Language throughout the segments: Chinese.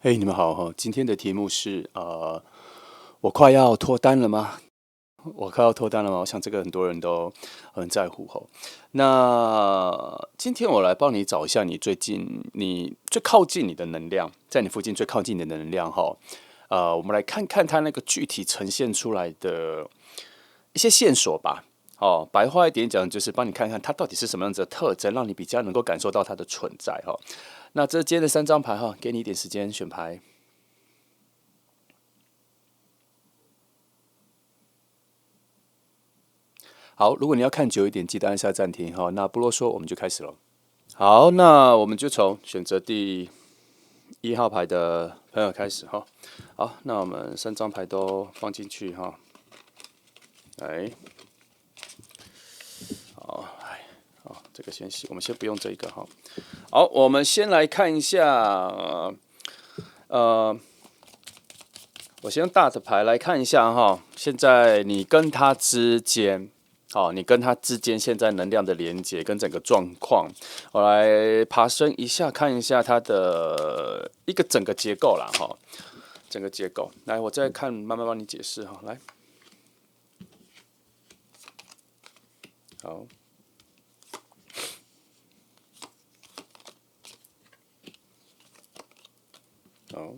嘿，你们好哈！今天的题目是我快要脱单了吗？我快要脱单了吗？我想这个很多人都很在乎哈。那今天我来帮你找一下你最靠近你的能量，在你附近最靠近你的能量哈。我们来看看它那个具体呈现出来的一些线索吧。哦，白话一点讲，就是帮你看看它到底是什么样子的特征，让你比较能够感受到它的存在哈。那这今天的3张牌哈，给你一点时间选牌。好，如果你要看久一点，记得按下暂停哈。那不啰嗦，我们就开始了。好，那我们就从选择第1号牌的朋友开始哈。好，那我们3张牌都放进去哈。来，好，这个先洗，我们先不用这个哈。好，我们先来看一下，我先用大的牌来看一下哈。现在你跟他之间。好，你跟他之间现在能量的连接跟整个状况，我来爬升一下，看一下它的一个整个结构啦，哈，整个结构。来，我再看，慢慢帮你解释哈。来，好，好，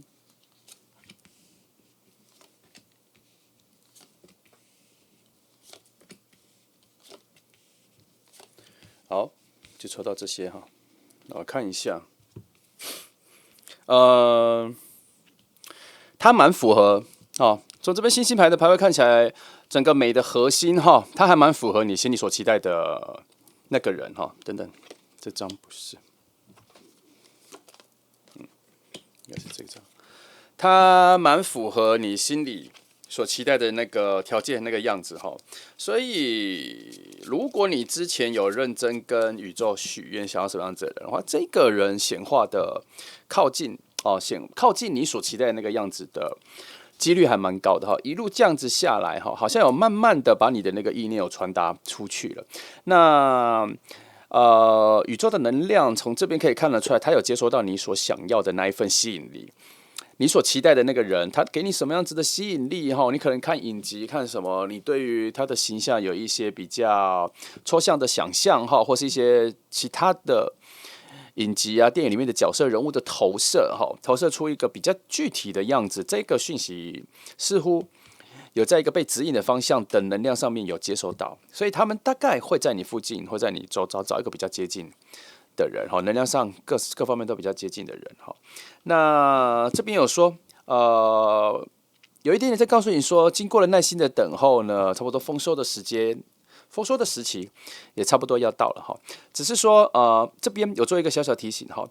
好，就抽到这些哈。我看一下，它蛮符合哦。从这边星星牌的牌位看起来，整个美的核心哈，它还蛮符合你心里所期待的那个人哈。等等，这张不是，应该是这张。它蛮符合你心里所期待的那个条件、那个样子哈。所以，如果你之前有认真跟宇宙许愿，想要什么样子的人的话，这个人显化的靠近哦，靠近你所期待的那个样子的几率还蛮高的哈。一路这样子下来哈，好像有慢慢的把你的那个意念有传达出去了。那宇宙的能量从这边可以看得出来，它有接收到你所想要的那一份吸引力。你所期待的那个人，他给你什么样子的吸引力？哈，你可能看影集看什么，你对于他的形象有一些比较抽象的想象哈，或是一些其他的影集啊、电影里面的角色人物的投射哈，投射出一个比较具体的样子。这个讯息似乎有在一个被指引的方向的能量上面有接收到，所以他们大概会在你附近，会在你周遭找一个比较接近的人哈，能量上各方面都比较接近的人哈。那这边有说，有一点点在告诉你说，经过了耐心的等候呢，差不多丰收的时间。丰收的时期也差不多要到了哈，只是说这边有做一个小小提醒哈，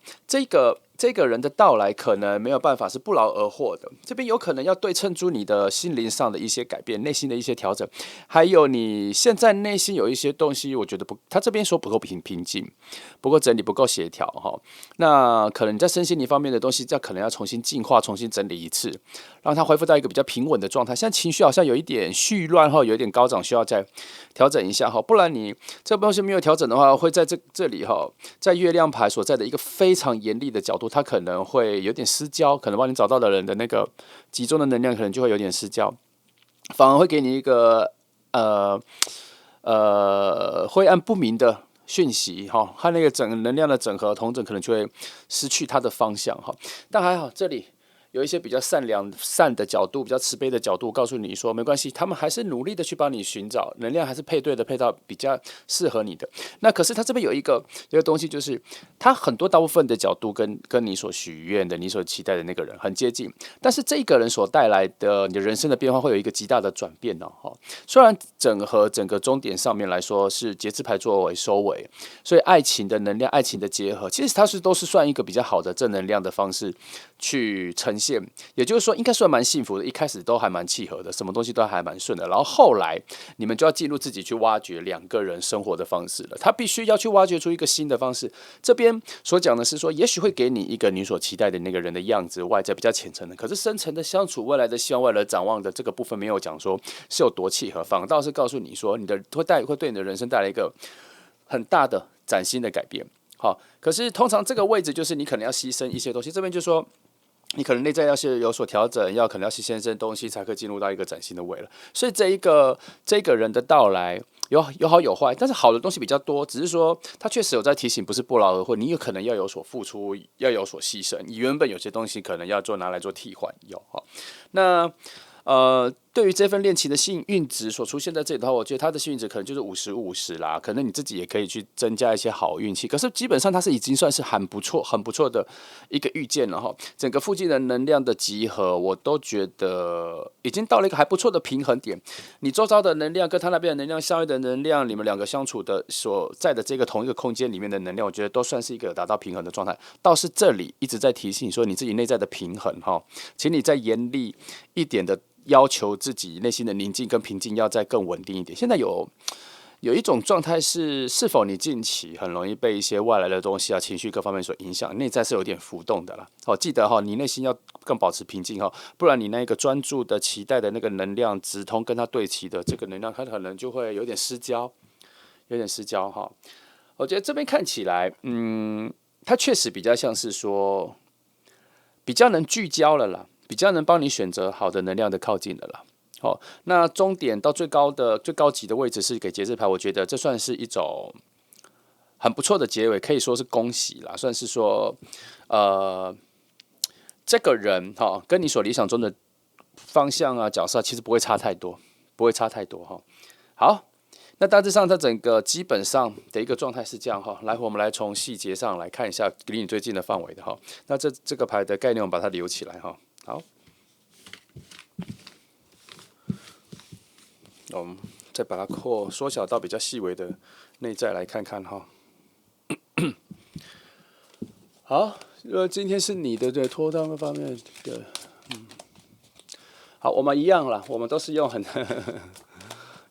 这个人的到来可能没有办法是不劳而获的，这边有可能要对称出你的心灵上的一些改变，内心的一些调整，还有你现在内心有一些东西，我觉得他这边说不够平静，不够整理，不够协调哈，那可能你在身心灵方面的东西，可能要重新净化，重新整理一次，让它恢复到一个比较平稳的状态。现在情绪好像有一点絮乱哈，有一点高涨，需要再调整一下哈，不然你这东西没有调整的话，会在这里哈，在月亮牌所在的一个非常严厉的角度，它可能会有点失焦，可能帮你找到的人的那个集中的能量可能就会有点失焦，反而会给你一个灰暗不明的讯息哈，和那个能量的整合同整可能就会失去它的方向哈，但还好这里。有一些比较善的角度，比较慈悲的角度，告诉你说没关系，他们还是努力的去帮你寻找能量，还是配对的，配到比较适合你的。那可是他这边有一个东西，就是他很多大部分的角度跟你所许愿的、你所期待的那个人很接近，但是这个人所带来的你的人生的变化会有一个极大的转变哦。虽然整个终点上面来说是节制牌作为收尾，所以爱情的能量、爱情的结合，其实它都是算一个比较好的正能量的方式去呈现。也就是说，应该算蛮幸福的，一开始都还蛮契合的，什么东西都还蛮顺的。然后后来你们就要进入自己去挖掘两个人生活的方式了。他必须要去挖掘出一个新的方式。这边所讲的是说，也许会给你一个你所期待的那个人的样子，外在比较浅层的，可是深层的相处、未来的希望、未来的展望的这个部分，没有讲说是有多契合，反倒是告诉你说，会对你的人生带来一个很大的崭新的改变。好，可是通常这个位置就是你可能要牺牲一些东西。这边就说。你可能内在要是有所调整，可能要去牺牲东西，才可以进入到一个崭新的未来。所以这个人的到来有好有坏，但是好的东西比较多，只是说他确实有在提醒，不是不劳而获，你有可能要有所付出，要有所牺牲。你原本有些东西可能要拿来做替换，那对于这份恋情的幸运值所出现在这里的话，我觉得它的幸运值可能就是50-50啦。可能你自己也可以去增加一些好运气，可是基本上它是已经算是很不错的一个遇见了哈。整个附近的能量的集合，我都觉得已经到了一个还不错的平衡点。你周遭的能量跟他那边的能量相应的能量，你们两个相处的所在的这个同一个空间里面的能量，我觉得都算是一个达到平衡的状态。倒是这里一直在提醒说你自己内在的平衡哈，请你再严厉一点的要求自己内心的宁静跟平静要再更稳定一点。现在有一种状态是否你近期很容易被一些外来的东西情绪各方面所影响，内在是有点浮动的啦。记得你内心要更保持平静不然你那个专注的期待的那个能量直通跟它对齐的这个能量，它可能就会有点失焦，我觉得这边看起来，它确实比较像是说比较能聚焦了啦。比较能帮你选择好的能量的靠近的啦。那终点到最高级的位置是给节制牌，我觉得这算是一种很不错的结尾，可以说是恭喜啦，算是说，这个人跟你所理想中的方向角色其实不会差太多，好，那大致上它整个基本上的一个状态是这样来，我们来从细节上来看一下离你最近的范围的那这个牌的概念我们把它留起来好，我们再把它缩小到比较细微的内在来看看好，今天是你的脱单那方面的，好，我们一样啦，我们都是用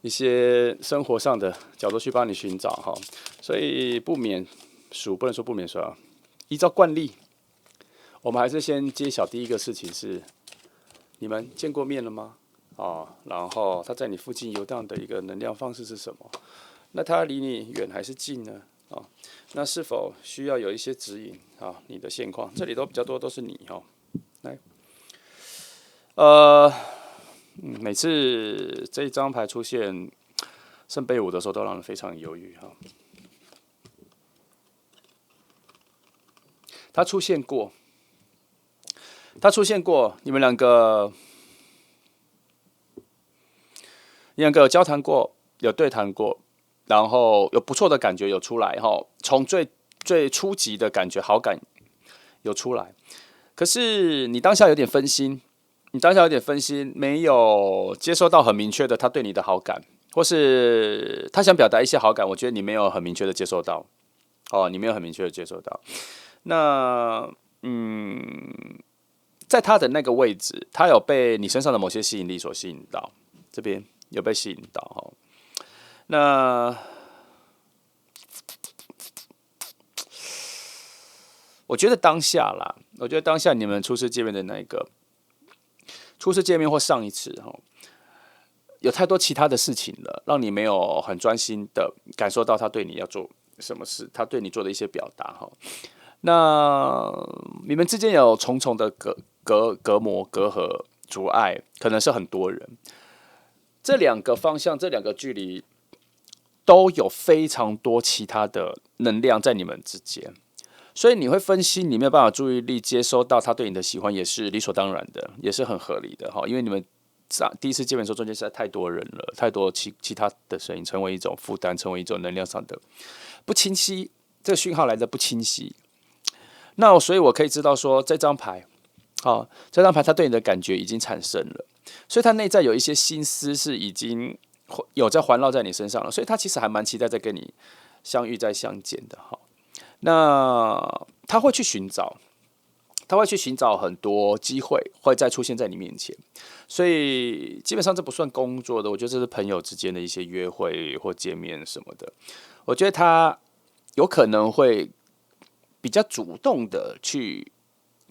一些生活上的角度去帮你寻找所以不能说不免俗依照惯例，我们还是先揭晓第一个事情是。你们见过面了吗？然后他在你附近游荡的一个能量方式是什么？那他离你远还是近呢？那是否需要有一些指引你的现况，这里都比较多都是你来，每次这一张牌出现圣杯5的时候，都让人非常犹豫他出现过，你们两个有交谈过，有对谈过，然后有不错的感觉有出来从最初级的感觉好感有出来，可是你当下有点分心，没有接收到很明确的他对你的好感，或是他想表达一些好感，我觉得你没有很明确的接收到，那在他的那个位置，他有被你身上的某些吸引力所吸引到，这边有被吸引到那我觉得当下你们初次见面的那一个，初次见面或上一次有太多其他的事情了，让你没有很专心的感受到他对你要做什么事，他对你做的一些表达那你们之间有重重的隔膜、隔阂、阻碍，可能是很多人。这两个方向、这两个距离，都有非常多其他的能量在你们之间，所以你会分析，你没有办法注意力接收到他对你的喜欢，也是理所当然的，也是很合理的因为你们第一次见面的时候，中间实在太多人了，太多其他的声音，成为一种负担，成为一种能量上的不清晰，这个讯号来的不清晰。那所以我可以知道说，这张牌他对你的感觉已经产生了，所以他内在有一些心思是已经有在环绕在你身上了，所以他其实还蛮期待在跟你相遇、再相见的那他会去寻找很多机会，会再出现在你面前，所以基本上这不算工作的，我觉得这是朋友之间的一些约会或见面什么的。我觉得他有可能会比较主动的去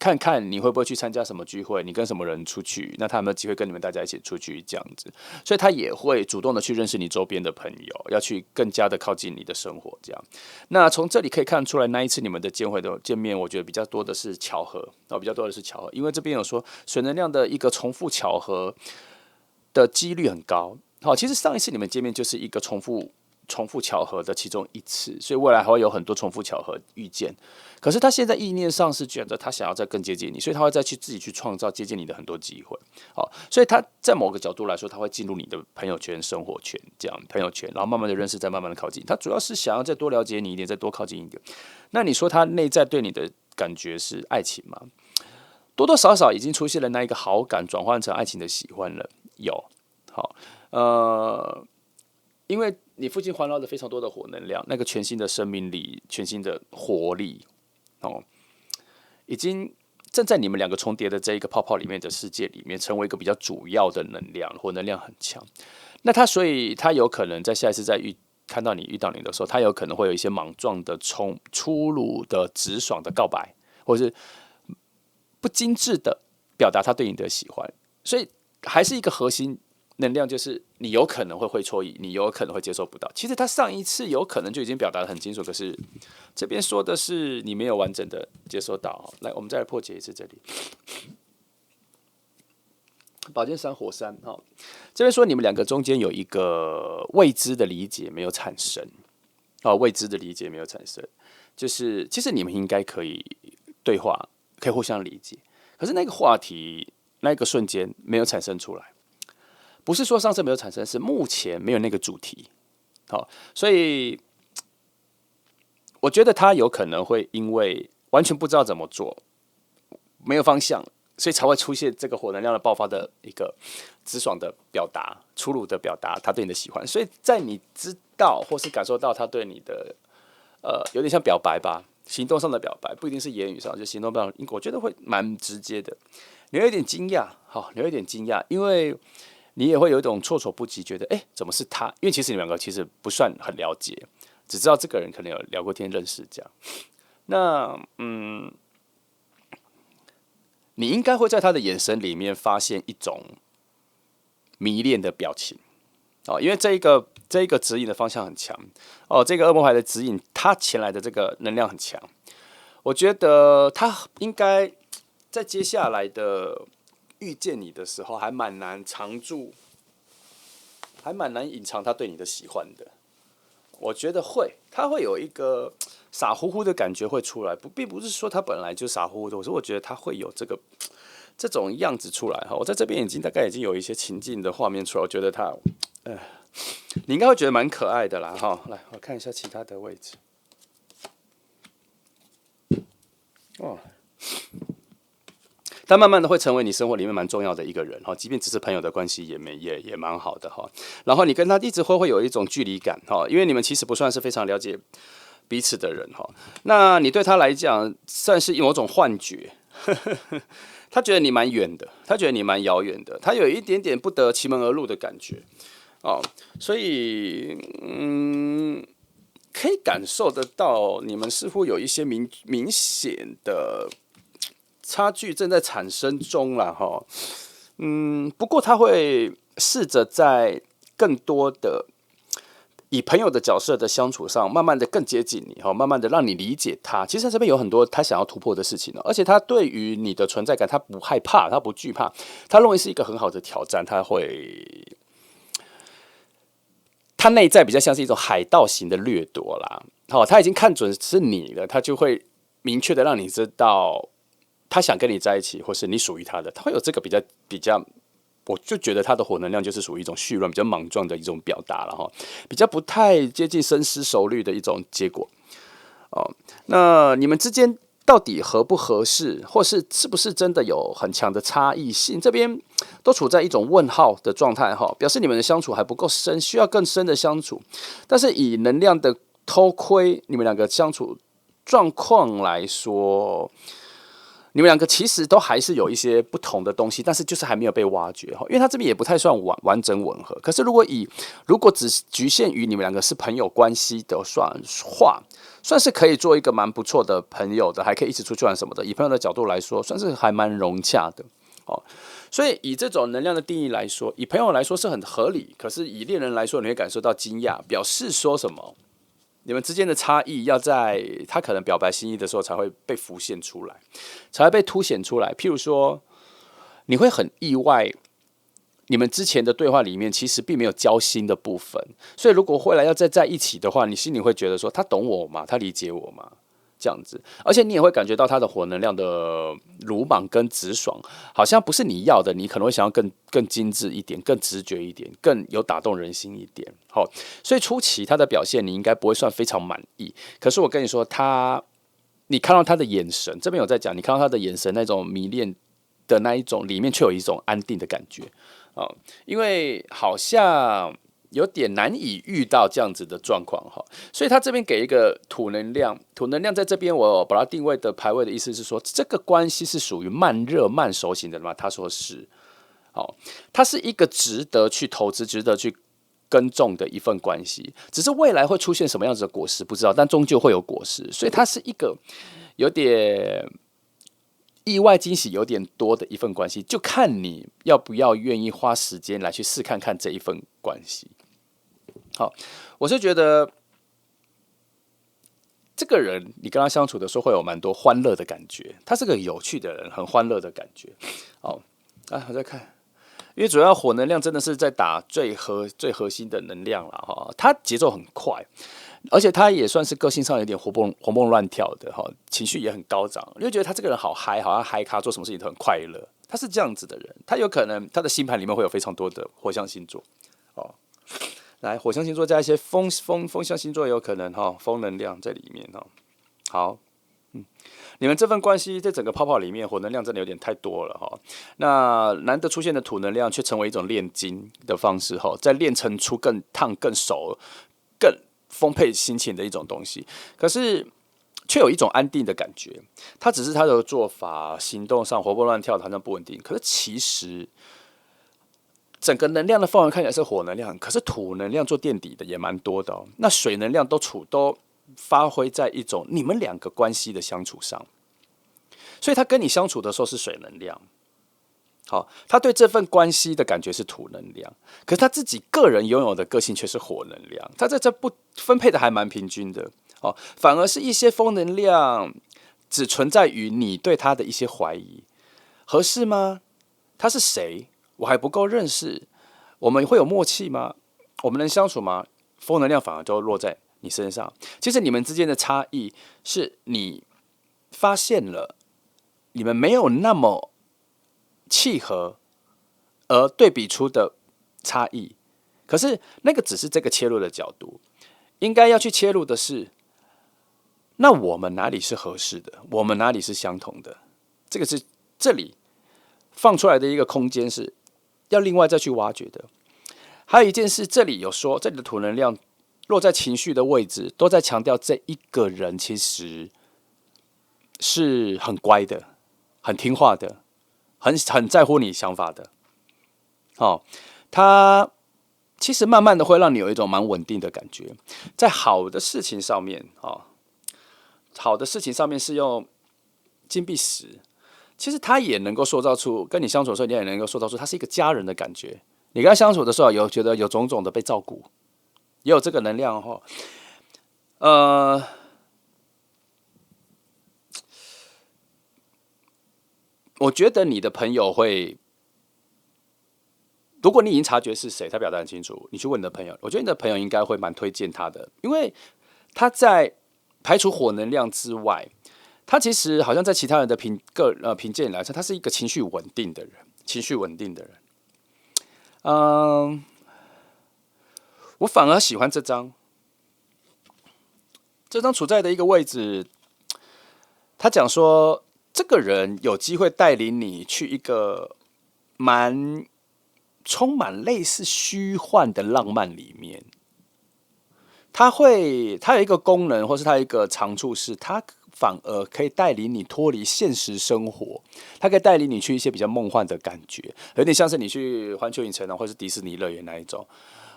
看看你会不会去参加什么聚会，你跟什么人出去，那他有没有机会跟你们大家一起出去这样子，所以他也会主动的去认识你周边的朋友，要去更加的靠近你的生活这样。那从这里可以看出来，那一次你们的见面，我觉得比较多的是巧合，比较多的是巧合，因为这边有说水能量的一个重复巧合的几率很高。好，其实上一次你们见面就是一个重复巧合的其中一次，所以未来还会有很多重复巧合遇见。可是他现在意念上是觉得他想要再更接近你，所以他会再去自己去创造接近你的很多机会。好，所以他在某个角度来说，他会进入你的朋友圈、生活圈这样朋友圈，然后慢慢的认识，再慢慢的靠近。他主要是想要再多了解你一点，再多靠近一点。那你说他内在对你的感觉是爱情吗？多多少少已经出现了那一个好感转换成爱情的喜欢了，有。好，因为你附近环绕着非常多的火能量，那个全新的生命力、全新的活力，已经正在你们两个重叠的这一个泡泡里面的世界里面，成为一个比较主要的能量，火能量很强。那所以他有可能在下一次看到你遇到你的时候，他有可能会有一些莽撞的粗鲁的直爽的告白，或者是不精致的表达他对你的喜欢。所以还是一个核心能量，就是你有可能会错意，你有可能会接受不到。其实他上一次有可能就已经表达得很清楚，可是这边说的是你没有完整的接收到。来，我们再来破解一次这里。宝剑三火山，这边说你们两个中间有一个未知的理解没有产生，未知的理解没有产生，就是其实你们应该可以对话，可以互相理解，可是那个话题那个瞬间没有产生出来。不是说上次没有产生，是目前没有那个主题。好，所以我觉得他有可能会因为完全不知道怎么做，没有方向，所以才会出现这个火能量的爆发的一个直爽的表达、粗鲁的表达他对你的喜欢。所以在你知道或是感受到他对你的有点像表白吧，行动上的表白，不一定是言语上，就行动上，我觉得会蛮直接的。你有一点惊讶，你有一点惊讶，因为你也会有一种措手不及，觉得怎么是他？因为其实你们两个其实不算很了解，只知道这个人可能有聊过天、认识这样。那你应该会在他的眼神里面发现一种迷恋的表情因为这一个指引的方向很强这个恶魔牌的指引，他前来的这个能量很强。我觉得他应该在接下来的遇见你的时候，还蛮难隐藏他对你的喜欢的。我觉得他会有一个傻乎乎的感觉会出来，并不是说他本来就傻乎乎的，我觉得他会有这种样子出来我在这边大概已经有一些情境的画面出来，我觉得他，你应该会觉得蛮可爱的啦来，我看一下其他的位置。他慢慢的会成为你生活里面蛮重要的一个人即便只是朋友的关系也蛮好的然后你跟他一直会有一种距离感因为你们其实不算是非常了解彼此的人那你对他来讲算是某种幻觉，他觉得你蛮远的，他觉得你蛮遥远的，他有一点点不得其门而入的感觉所以可以感受得到你们似乎有一些明显的差距正在产生中啦不过他会试着在更多的以朋友的角色的相处上，慢慢的更接近你慢慢的让你理解他。其实他这边有很多他想要突破的事情而且他对于你的存在感，他不害怕，他不惧怕，他认为是一个很好的挑战。他内在比较像是一种海盗型的掠夺啦他已经看准是你了，他就会明确的让你知道他想跟你在一起，或是你属于他的，他会有这个比较，我就觉得他的火能量就是属于一种絮乱、比较莽撞的一种表达了比较不太接近深思熟虑的一种结果那你们之间到底合不合适，或是不是真的有很强的差异性，这边都处在一种问号的状态表示你们的相处还不够深，需要更深的相处。但是以能量的偷窥你们两个相处状况来说，你们两个其实都还是有一些不同的东西，但是就是还没有被挖掘因为他这边也不太算完整吻合。可是如果只局限于你们两个是朋友关系的话，算是可以做一个蛮不错的朋友的，还可以一起出去玩什么的。以朋友的角度来说，算是还蛮融洽的。哦，所以以这种能量的定义来说，以朋友来说是很合理，可是以恋人来说，你会感受到惊讶，表示说什么？你们之间的差异要在他可能表白心意的时候才会被浮现出来，才会被凸显出来。譬如说，你会很意外，你们之前的对话里面其实并没有交心的部分，所以如果未来要再在一起的话，你心里会觉得说，他懂我吗？他理解我吗？这样子，而且你也会感觉到他的火能量的鲁莽跟直爽，好像不是你要的，你可能会想要更精致一点、更直觉一点、更有打动人心一点。好，所以初期他的表现你应该不会算非常满意。可是我跟你说，你看到他的眼神，这边有在讲，你看到他的眼神那种迷恋的那一种，里面却有一种安定的感觉啊，因为好像有点难以遇到这样子的状况哈，所以他这边给一个土能量，土能量在这边我把它定位的排位的意思是说，这个关系是属于慢热慢熟型的吗？他说是，好，它是一个值得去投资、值得去耕种的一份关系，只是未来会出现什么样子的果实不知道，但终究会有果实，所以它是一个有点意外惊喜有点多的一份关系，就看你要不要愿意花时间来去试看看这一份关系。好，我是觉得这个人你跟他相处的时候会有蛮多欢乐的感觉，他是个有趣的人，很欢乐的感觉。好，我再看，因为主要火能量真的是在打最核心的能量了哈，他节奏很快，而且他也算是个性上有点活蹦乱跳的哈，情绪也很高涨，你会觉得他这个人好嗨，好像嗨咖，做什么事情都很快乐。他是这样子的人，他有可能他的星盘里面会有非常多的火象星座哦。来，火象星座加一些风象星座也有可能哈，风能量在里面哈。好，你们这份关系在整个泡泡里面，火能量真的有点太多了哈。那难得出现的土能量，却成为一种炼金的方式哈，再炼成出更烫、更熟、更丰沛心情的一种东西。可是却有一种安定的感觉，它只是他的做法、行动上活蹦乱跳，好像不稳定。可是其实整个能量的范围看起来是火能量，可是土能量做垫底的也蛮多的哦。那水能量都发挥在一种你们两个关系的相处上，所以他跟你相处的时候是水能量，好，他对这份关系的感觉是土能量，可是他自己个人拥有的个性却是火能量，他在这不分配的还蛮平均的哦，反而是一些风能量只存在于你对他的一些怀疑，合适吗？他是谁？我还不够认识，我们会有默契吗？我们能相处吗？风能量反而就落在你身上。其实你们之间的差异是你发现了你们没有那么契合，而对比出的差异。可是那个只是这个切入的角度，应该要去切入的是，那我们哪里是合适的？我们哪里是相同的？这个是这里放出来的一个空间是要另外再去挖掘的。还有一件事，这里有说，这里的土能量落在情绪的位置，都在强调这一个人其实是很乖的、很听话的、很在乎你想法的。哦，他其实慢慢的会让你有一种蛮稳定的感觉，在好的事情上面哦，好的事情上面是用金币石，其实他也能够塑造出跟你相处的时候，你也能够塑造出他是一个家人的感觉。你跟他相处的时候，有觉得有种种的被照顾，也有这个能量哈。我觉得你的朋友会，如果你已经察觉是谁，他表达很清楚，你去问你的朋友，我觉得你的朋友应该会蛮推荐他的，因为他在排除火能量之外，他其实好像在其他人的评鉴来说，他是一个情绪稳定的人，情绪稳定的人。我反而喜欢这张，这张处在的一个位置，他讲说，这个人有机会带领你去一个蛮充满类似虚幻的浪漫里面。它有一个功能，或是它有一个长处是，它反而可以带领你脱离现实生活，它可以带领你去一些比较梦幻的感觉，有点像是你去环球影城啊，或是迪士尼乐园那一种。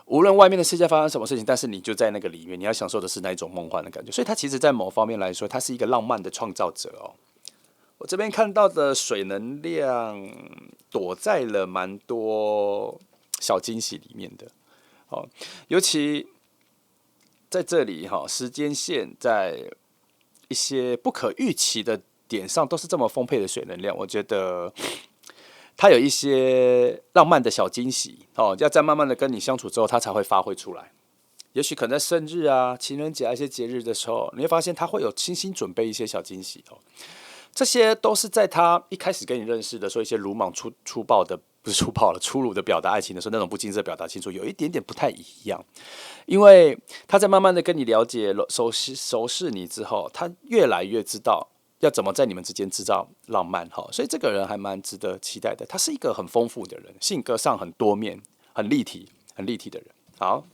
无论外面的世界发生什么事情，但是你就在那个里面，你要享受的是那一种梦幻的感觉。所以它其实，在某方面来说，它是一个浪漫的创造者哦。我这边看到的水能量躲在了蛮多小惊喜里面的，哦，尤其在这里哈，时间线在一些不可预期的点上都是这么丰沛的水能量，我觉得它有一些浪漫的小惊喜哦，要在慢慢的跟你相处之后，它才会发挥出来。也许可能在生日啊、情人节啊一些节日的时候，你会发现他会有精心准备一些小惊喜哦。这些都是在他一开始跟你认识的时候，一些鲁莽粗暴的，不是粗暴了，粗鲁的表达爱情的时候，那种不经意的表达清楚，有一点点不太一样。因为他在慢慢的跟你了解、熟识你之后，他越来越知道要怎么在你们之间制造浪漫哈，所以这个人还蛮值得期待的。他是一个很丰富的人，性格上很多面、很立体、很立体的人。好。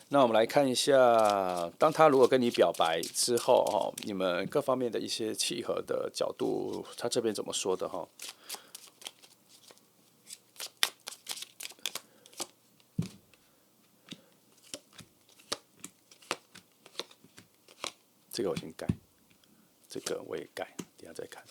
那我们来看一下，当他如果跟你表白之后，哈，你们各方面的一些契合的角度，他这边怎么说的哈？这个我先改，这个我也改，等下再看。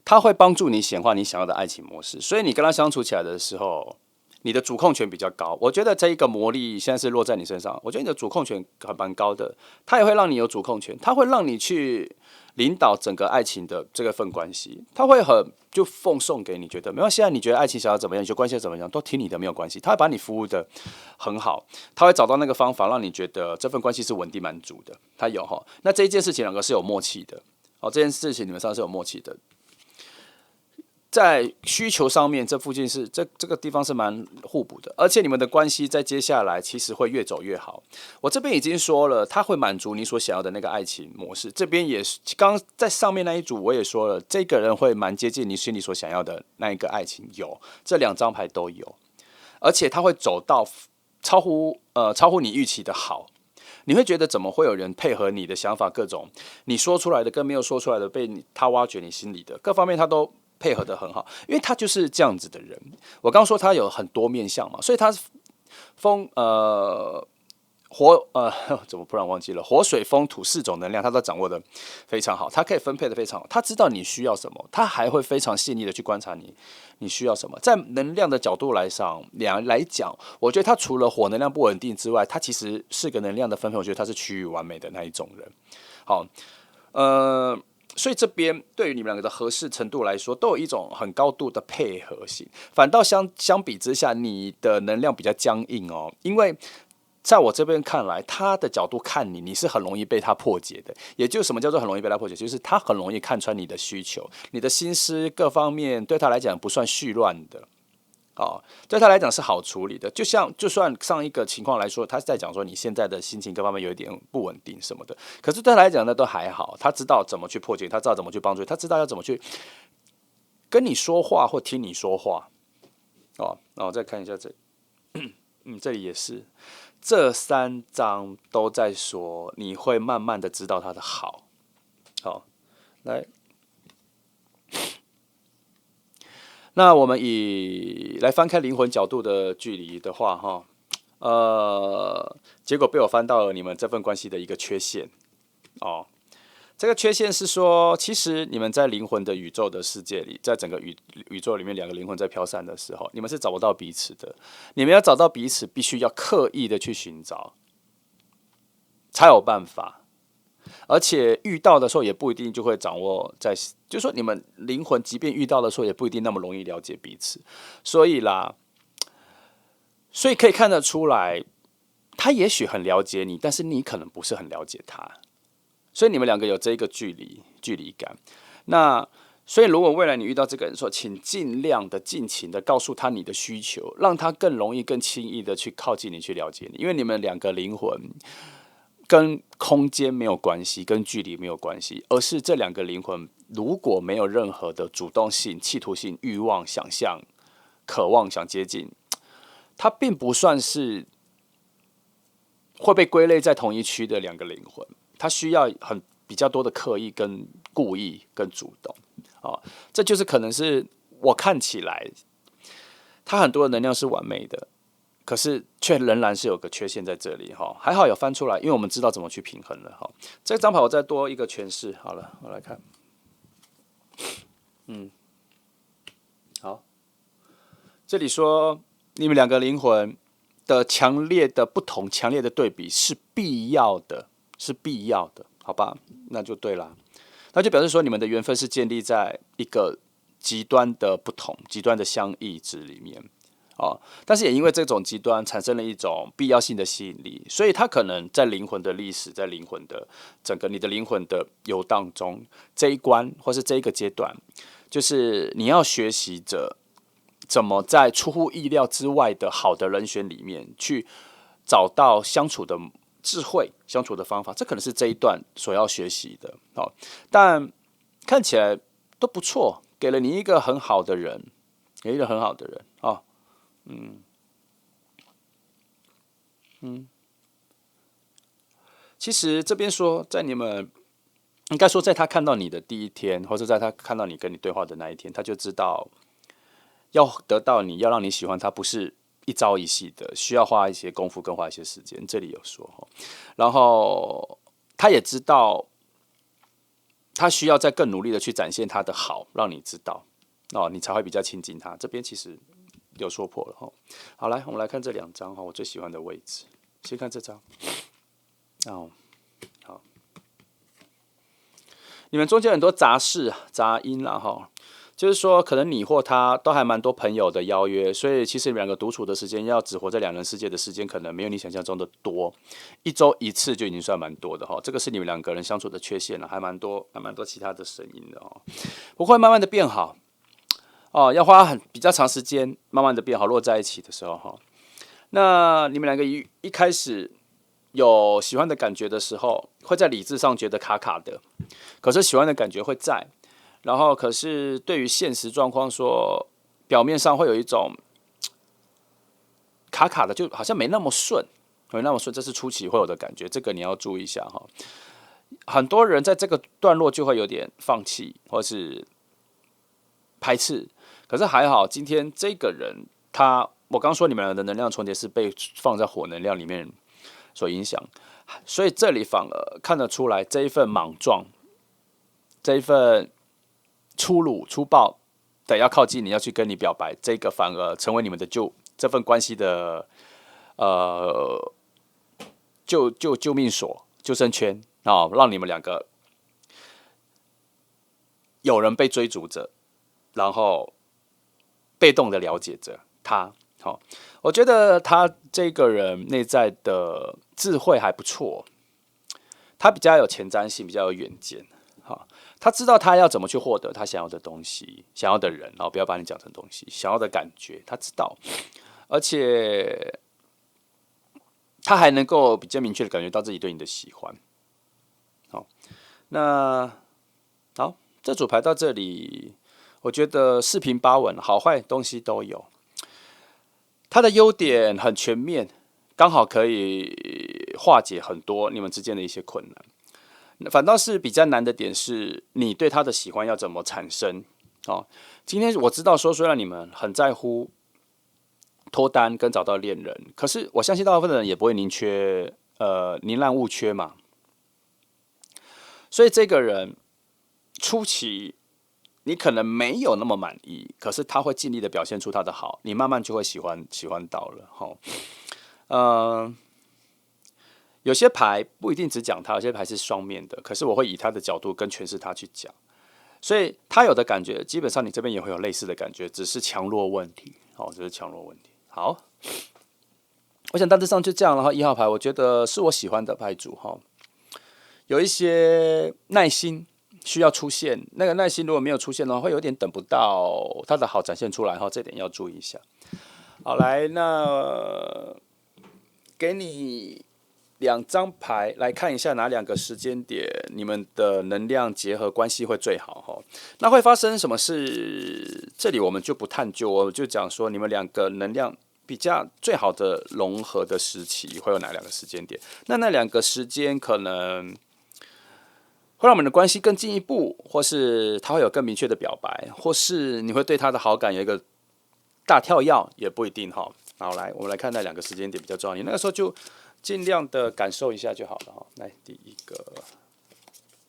他会帮助你显化你想要的爱情模式，所以你跟他相处起来的时候，你的主控权比较高。我觉得这一个魔力现在是落在你身上，我觉得你的主控权还蛮高的，他也会让你有主控权，他会让你去领导整个爱情的这个份关系，他会就奉送给你，觉得没关系啊，你觉得爱情想要怎么样，你觉得关系怎么样，都听你的没有关系，他会把你服务的很好，他会找到那个方法让你觉得这份关系是稳定满足的，他有哈。那这一件事情两个是有默契的，哦，这件事情你们上是有默契的。在需求上面，这附近是这个地方是蛮互补的，而且你们的关系在接下来其实会越走越好。我这边已经说了，他会满足你所想要的那个爱情模式。这边也是刚在上面那一组我也说了，这个人会蛮接近你心里所想要的那一个爱情，有这两张牌都有，而且他会走到超乎你预期的好。你会觉得怎么会有人配合你的想法，各种你说出来的跟没有说出来的，他挖掘你心里的各方面，他都配合的很好，因为他就是这样子的人。我刚说他有很多面相嘛，所以他风火怎么不然忘记了？火水风土四种能量，他都掌握的非常好，他可以分配的非常好，他知道你需要什么，他还会非常细腻的去观察你需要什么。在能量的角度来讲，我觉得他除了火能量不稳定之外，他其实是个能量的分配，我觉得他是趋于完美的那一种人。好，所以这边对于你们两个的合适程度来说，都有一种很高度的配合性。反倒相比之下，你的能量比较僵硬哦，因为在我这边看来，他的角度看你，你是很容易被他破解的。也就是什么叫做很容易被他破解，就是他很容易看穿你的需求，你的心思各方面对他来讲不算絮乱的。哦，对他来讲是好处理的，就算上一个情况来说，他在讲说你现在的心情各方面有一点不稳定什么的，可是对他来讲呢都还好，他知道怎么去破解，他知道怎么去帮助，他知道要怎么去跟你说话或听你说话。哦，然后再看一下这，这里也是，这三张都在说你会慢慢的知道他的好。好，来。那我们来翻开灵魂角度的距离的话，哈，结果被我翻到了你们这份关系的一个缺陷哦。这个缺陷是说，其实你们在灵魂的宇宙的世界里，在整个宇宙里面，两个灵魂在飘散的时候，你们是找不到彼此的。你们要找到彼此，必须要刻意的去寻找，才有办法。而且遇到的时候也不一定就会掌握在，就是说你们灵魂即便遇到的时候也不一定那么容易了解彼此，所以可以看得出来，他也许很了解你，但是你可能不是很了解他，所以你们两个有这一个距离感。那所以如果未来你遇到这个人说，请尽量的尽情的告诉他你的需求，让他更容易更轻易的去靠近你，去了解你，因为你们两个灵魂跟空间没有关系，跟距离没有关系，而是这两个灵魂如果没有任何的主动性、企图性、欲望、想象、渴望想接近，它并不算是会被归类在同一区的两个灵魂，它需要比较多的刻意跟故意跟主动这就是可能是我看起来它很多的能量是完美的，可是却仍然是有个缺陷在这里还好有翻出来，因为我们知道怎么去平衡了这张牌我再多一个诠释好了，我来看，好，这里说你们两个灵魂的强烈的不同、强烈的对比是必要的，是必要的，好吧？那就对啦，那就表示说你们的缘分是建立在一个极端的不同、极端的相异值里面但是也因为这种极端产生了一种必要性的吸引力，所以它可能在灵魂的历史、在灵魂的整个你的灵魂的游荡中，这一关或是这一个阶段，就是你要学习着怎么在出乎意料之外的好的人选里面去找到相处的智慧、相处的方法，这可能是这一段所要学习的但看起来都不错，给了你一个很好的人，给一个很好的人其实这边说，在你们应该说，在他看到你的第一天，或者在他看到你跟你对话的那一天，他就知道要得到你，要让你喜欢他，不是一朝一夕的，需要花一些功夫，跟花一些时间。这里有说然后他也知道，他需要再更努力的去展现他的好，让你知道你才会比较亲近他。这边其实有说破了好，来，我们来看这两张我最喜欢的位置。先看这张好，你们中间很多杂事、杂音就是说，可能你或他都还蛮多朋友的邀约，所以其实你们两个独处的时间，要只活在两人世界的时间，可能没有你想象中的多。一周一次就已经算蛮多的这个是你们两个人相处的缺陷了，还蛮多其他的声音的不过会慢慢的变好要花比较长时间，慢慢的变好，落在一起的时候那你们两个一开始有喜欢的感觉的时候，会在理智上觉得卡卡的，可是喜欢的感觉会在。然后，可是对于现实状况说，表面上会有一种卡卡的，就好像没那么顺，这是初期会有的感觉，这个你要注意一下很多人在这个段落就会有点放弃，或是排斥。可是还好，今天这个人我刚说你们的能量重叠是被放在火能量里面所影响，所以这里反而看得出来这一份莽撞，这一份粗鲁粗暴的要靠近你，要去跟你表白，这个反而成为你们的这份关系的救命锁、救生圈让你们两个有人被追逐着，然后被动的了解着他。我觉得他这个人内在的智慧还不错，他比较有前瞻性，比较有远见。他知道他要怎么去获得他想要的东西，想要的人，不要把你讲成东西，想要的感觉，他知道，而且他还能够比较明确的感觉到自己对你的喜欢。那好，这组牌到这里，我觉得四平八稳，好坏东西都有。它的优点很全面，刚好可以化解很多你们之间的一些困难。反倒是比较难的点是，你对他的喜欢要怎么产生今天我知道说，虽然你们很在乎脱单跟找到恋人，可是我相信大部分的人也不会宁滥勿缺嘛。所以这个人初期你可能没有那么满意，可是他会尽力的表现出他的好，你慢慢就会喜欢到了有些牌不一定只讲他，有些牌是双面的，可是我会以他的角度跟诠释他去讲，所以他有的感觉，基本上你这边也会有类似的感觉，只是强弱问题只是强弱问题。好，我想大致上就这样了1号牌我觉得是我喜欢的牌组有一些耐心需要出现，那个耐心如果没有出现的话，会有点等不到他的好展现出来这点要注意一下。好，来，那给你2张牌来看一下哪2个时间点你们的能量结合关系会最好那会发生什么事？这里我们就不探究，我就讲说你们2个能量比较最好的融合的时期会有哪2个时间点？那2个时间可能会让我们的关系更进一步，或是他会有更明确的表白，或是你会对他的好感有一个大跳跃，也不一定哈。好，来，我们来看那2个时间点比较重要，你那个时候就尽量的感受一下就好了哈。来，第1个、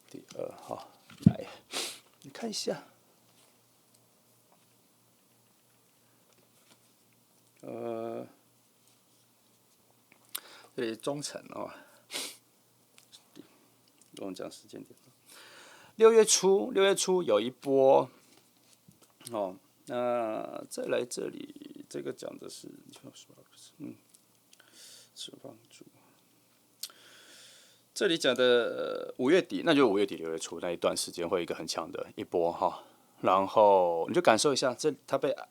第2，好，来，你看一下，这里中程哦，我们讲时间点。6月初有一波哦，那再来这里，这个讲的是释放主。这里讲的5月底，那就5月底6月初那一段时间会有一个很强的一波哈，然后你就感受一下，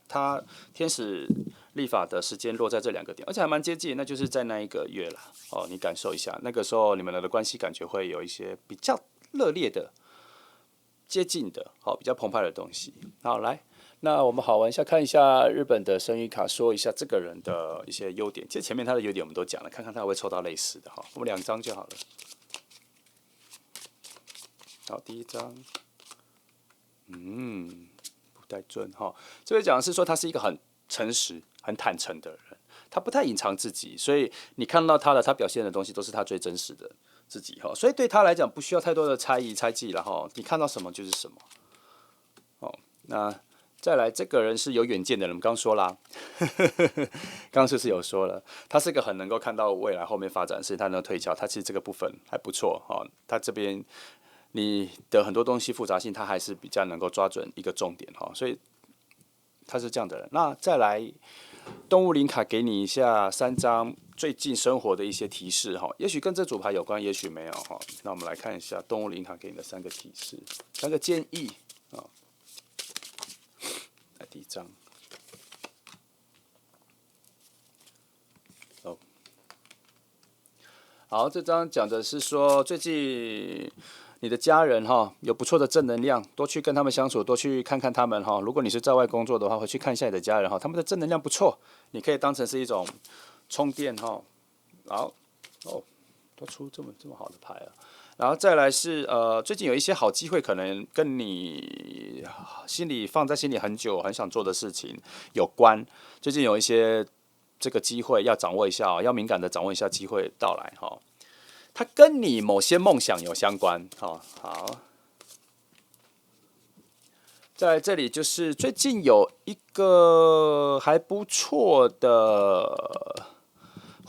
他天使历法的时间落在这2个点，而且还蛮接近，那就是在那一个月了哦，你感受一下，那个时候你们的关系感觉会有一些比较热烈的、接近的，好比较澎湃的东西。好，来。那我们好玩一下，看一下日本的生日卡，说一下这个人的一些优点。其实前面他的优点我们都讲了，看看他会不会抽到类似的哈。我们2张就好了。好，第1张，不太准哈。这边讲的是说他是一个很诚实、很坦诚的人，他不太隐藏自己，所以你看到他的，他表现的东西都是他最真实的自己哈。所以对他来讲，不需要太多的猜疑、猜忌了哈。你看到什么就是什么。哦，那。再来，这个人是有远见的人，我们刚说啦，刚刚是不是有说了？他是个很能够看到未来后面发展的事，他能推敲，他其实这个部分还不错哦。他这边你的很多东西复杂性，他还是比较能够抓准一个重点哈，所以他是这样的人。那再来，动物灵卡给你一下3张最近生活的一些提示哈，也许跟这组牌有关，也许没有哈。那我们来看一下动物灵卡给你的3个提示、3个建议啊。第1张，哦，好，这张讲的是说最近你的家人哈有不错的正能量，多去跟他们相处，多去看看他们哈。如果你是在外工作的话，回去看一下你的家人哈，他们的正能量不错，你可以当成是一种充电哈。好，哦，都出这么好的牌啊。然后再来是最近有一些好机会，可能跟你放在心里很久、很想做的事情有关。最近有一些这个机会要掌握一下哦，要敏感的掌握一下机会到来哈。它跟你某些梦想有相关哈。好，在这里就是最近有一个还不错的。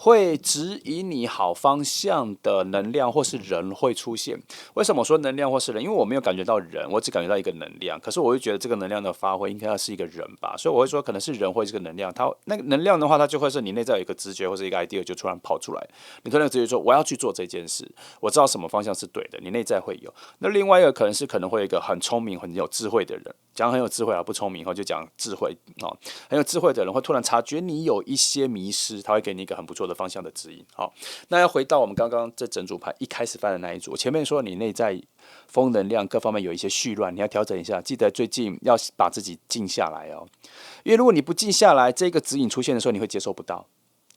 会指引你好方向的能量或是人会出现。为什么我说能量或是人？因为我没有感觉到人，我只感觉到一个能量。可是我会觉得这个能量的发挥应该要是一个人吧，所以我会说可能是人或这个能量。它那个能量的话，它就会是你内在有一个直觉或是一个 idea 就突然跑出来，你突然直觉说我要去做这件事，我知道什么方向是对的，你内在会有。那另外一个可能会有一个很聪明、很有智慧的人，讲很有智慧啊，不聪明，就讲智慧哦，很有智慧的人会突然察觉你有一些迷失，他会给你一个很不错的方向的指引。好，那要回到我们刚刚这整组牌一开始翻的那一组，我前面说你内在风能量各方面有一些絮乱，你要调整一下，记得最近要把自己静下来哦，因为如果你不静下来，这个指引出现的时候，你会接受不到。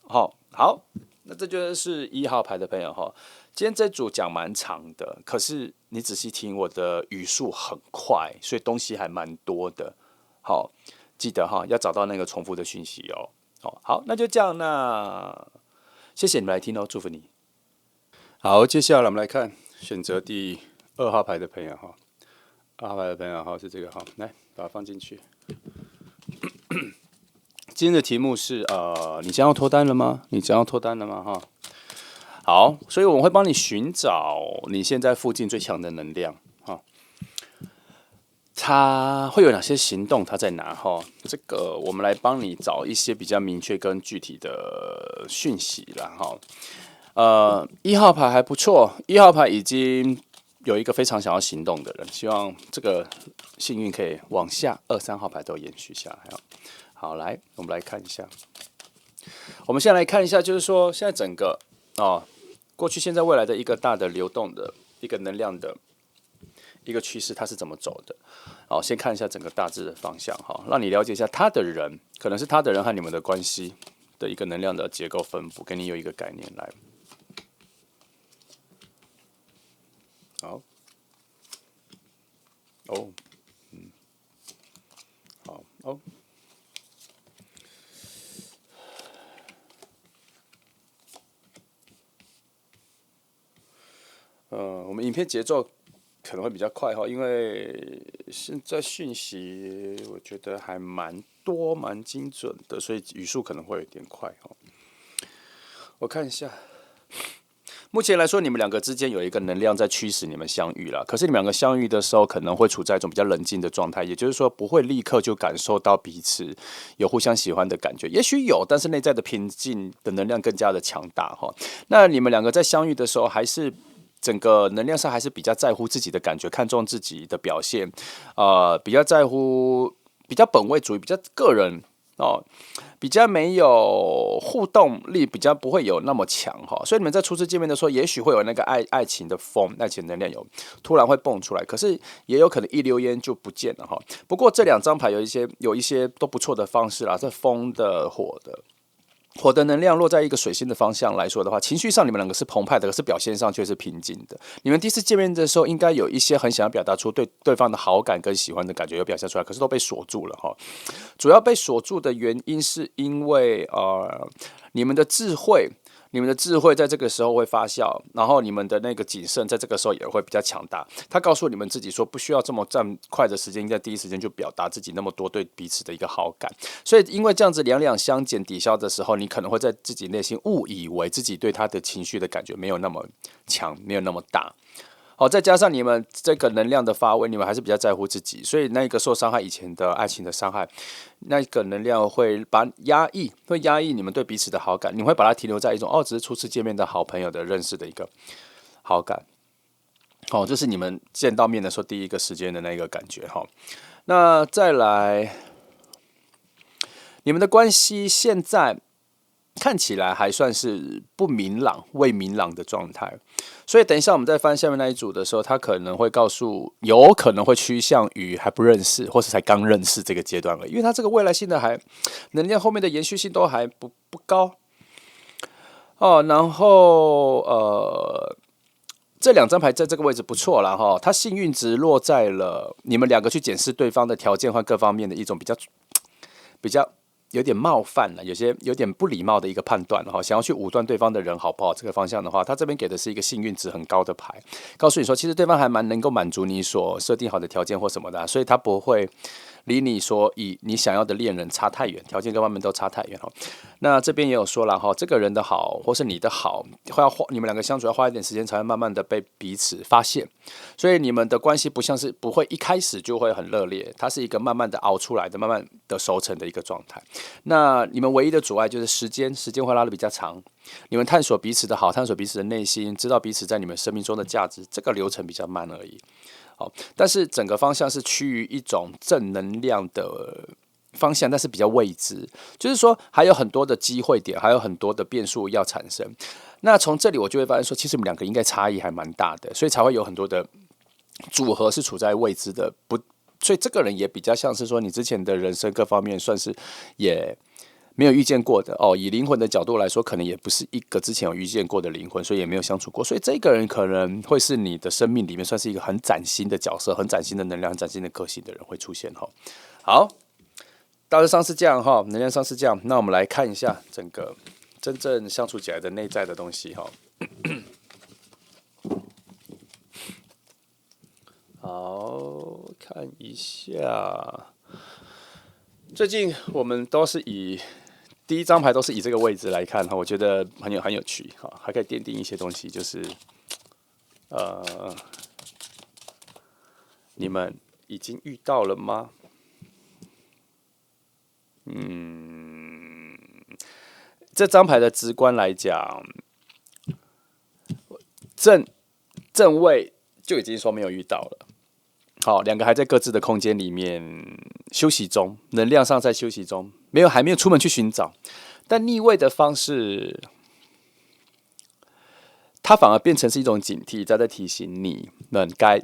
好，那这就是1号牌的朋友哈。今天这组讲蛮长的，可是你仔细听，我的语速很快，所以东西还蛮多的。好，记得哈，要找到那个重复的讯息哦。好，那就这样，那谢谢你们来听哦，祝福你。好，接下来我们来看选择第2号牌的朋友哈。2号牌的朋友哈是这个哈，来把它放进去。今天的题目是你将要脱单了吗？你将要脱单了吗？哈，好，所以我们会帮你寻找你现在附近最强的能量哈。它会有哪些行动？它在哪？哈，这个我们来帮你找一些比较明确跟具体的讯息啦。哈。1号牌还不错，1号牌已经有一个非常想要行动的人，希望这个幸运可以往下2、3号牌都延续下来。好，来，我们来看一下。我们先来看一下，就是说现在整个过去、现在、未来的一个大的流动的一个能量的一个趋势，它是怎么走的？先看一下整个大致的方向哈，让你了解一下他的人，可能是他的人和你们的关系的一个能量的结构分布，给你有一个概念来。好，哦，好，哦。我们影片节奏可能会比较快哈，因为现在讯息我觉得还蛮多、蛮精准的，所以语速可能会有点快哈。我看一下，目前来说，你们两个之间有一个能量在驱使你们相遇了。可是你们两个相遇的时候，可能会处在一种比较冷静的状态，也就是说，不会立刻就感受到彼此有互相喜欢的感觉。也许有，但是内在的平静的能量更加的强大哈。那你们两个在相遇的时候，还是整个能量上还是比较在乎自己的感觉，看重自己的表现，比较在乎，比较本位主义，比较个人哦。比较没有互动力，比较不会有那么强哈，所以你们在初次见面的时候，也许会有那个爱情的风，爱情能量有突然会蹦出来，可是也有可能一溜烟就不见了哈。不过这两张牌有一些都不错的方式啦，这风的火的能量落在一个水星的方向来说的话，情绪上你们两个是澎湃的，可是表现上却是平静的。你们第一次见面的时候，应该有一些很想要表达出对对方的好感跟喜欢的感觉有表现出来，可是都被锁住了哈。主要被锁住的原因是因为你们的智慧。你们的智慧在这个时候会发酵，然后你们的那个谨慎在这个时候也会比较强大。他告诉你们自己说，不需要这么占快的时间，在第一时间就表达自己那么多对彼此的一个好感。所以，因为这样子两两相减抵消的时候，你可能会在自己内心误以为自己对他的情绪的感觉没有那么强，没有那么大。好，再加上你们这个能量的发威，你们还是比较在乎自己，所以那个受伤害以前的爱情的伤害，那个能量会压抑你们对彼此的好感，你会把它停留在一种只是初次见面的好朋友的认识的一个好感。好，这是你们见到面的时候第一个时间的那个感觉哈。那再来，你们的关系现在看起来还算是不明朗、未明朗的状态，所以等一下我们在翻下面那一组的时候，他可能会有可能会趋向于还不认识，或是才刚认识这个阶段而已，因为他这个未来性的能量后面的延续性都还不高哦。然后这两张牌在这个位置不错啦哈，它幸运值落在了你们两个去检视对方的条件和各方面的一种比较有点冒犯了，有点不礼貌的一个判断哈，想要去武断对方的人好不好？这个方向的话，他这边给的是一个幸运值很高的牌，告诉你说，其实对方还蛮能够满足你所设定好的条件或什么的，所以他不会离你说以你想要的恋人差太远，条件各方面都差太远哈。那这边也有说了哈，这个人的好或是你的好，你们两个相处要花一点时间，才会慢慢的被彼此发现。所以你们的关系不会一开始就会很热烈，它是一个慢慢的熬出来的，慢慢的熟成的一个状态。那你们唯一的阻碍就是时间会拉得比较长。你们探索彼此的好，探索彼此的内心，知道彼此在你们生命中的价值，这个流程比较慢而已。好，但是整个方向是趋于一种正能量的方向，但是比较未知，就是说还有很多的机会点，还有很多的变数要产生。那从这里我就会发现说，其实你们两个应该差异还蛮大的，所以才会有很多的组合是处在未知的，所以这个人也比较像是说，你之前的人生各方面算是也没有遇见过的哦。以灵魂的角度来说，可能也不是一个之前有遇见过的灵魂，所以也没有相处过。所以这个人可能会是你的生命里面算是一个很崭新的角色、很崭新的能量、很崭新的个性的人会出现哈。好，大致上是这样哈，能量上是这样。那我们来看一下整个真正相处起来的内在的东西哈。好，看一下，最近我们都是以第一张牌都是以这个位置来看哈，我觉得很有趣哈，还可以奠定一些东西，就是你们已经遇到了吗？这张牌的直观来讲，正位就已经说没有遇到了。好，两个还在各自的空间里面休息中，能量上在休息中，还没有出门去寻找。但逆位的方式，它反而变成是一种警惕，在提醒你们该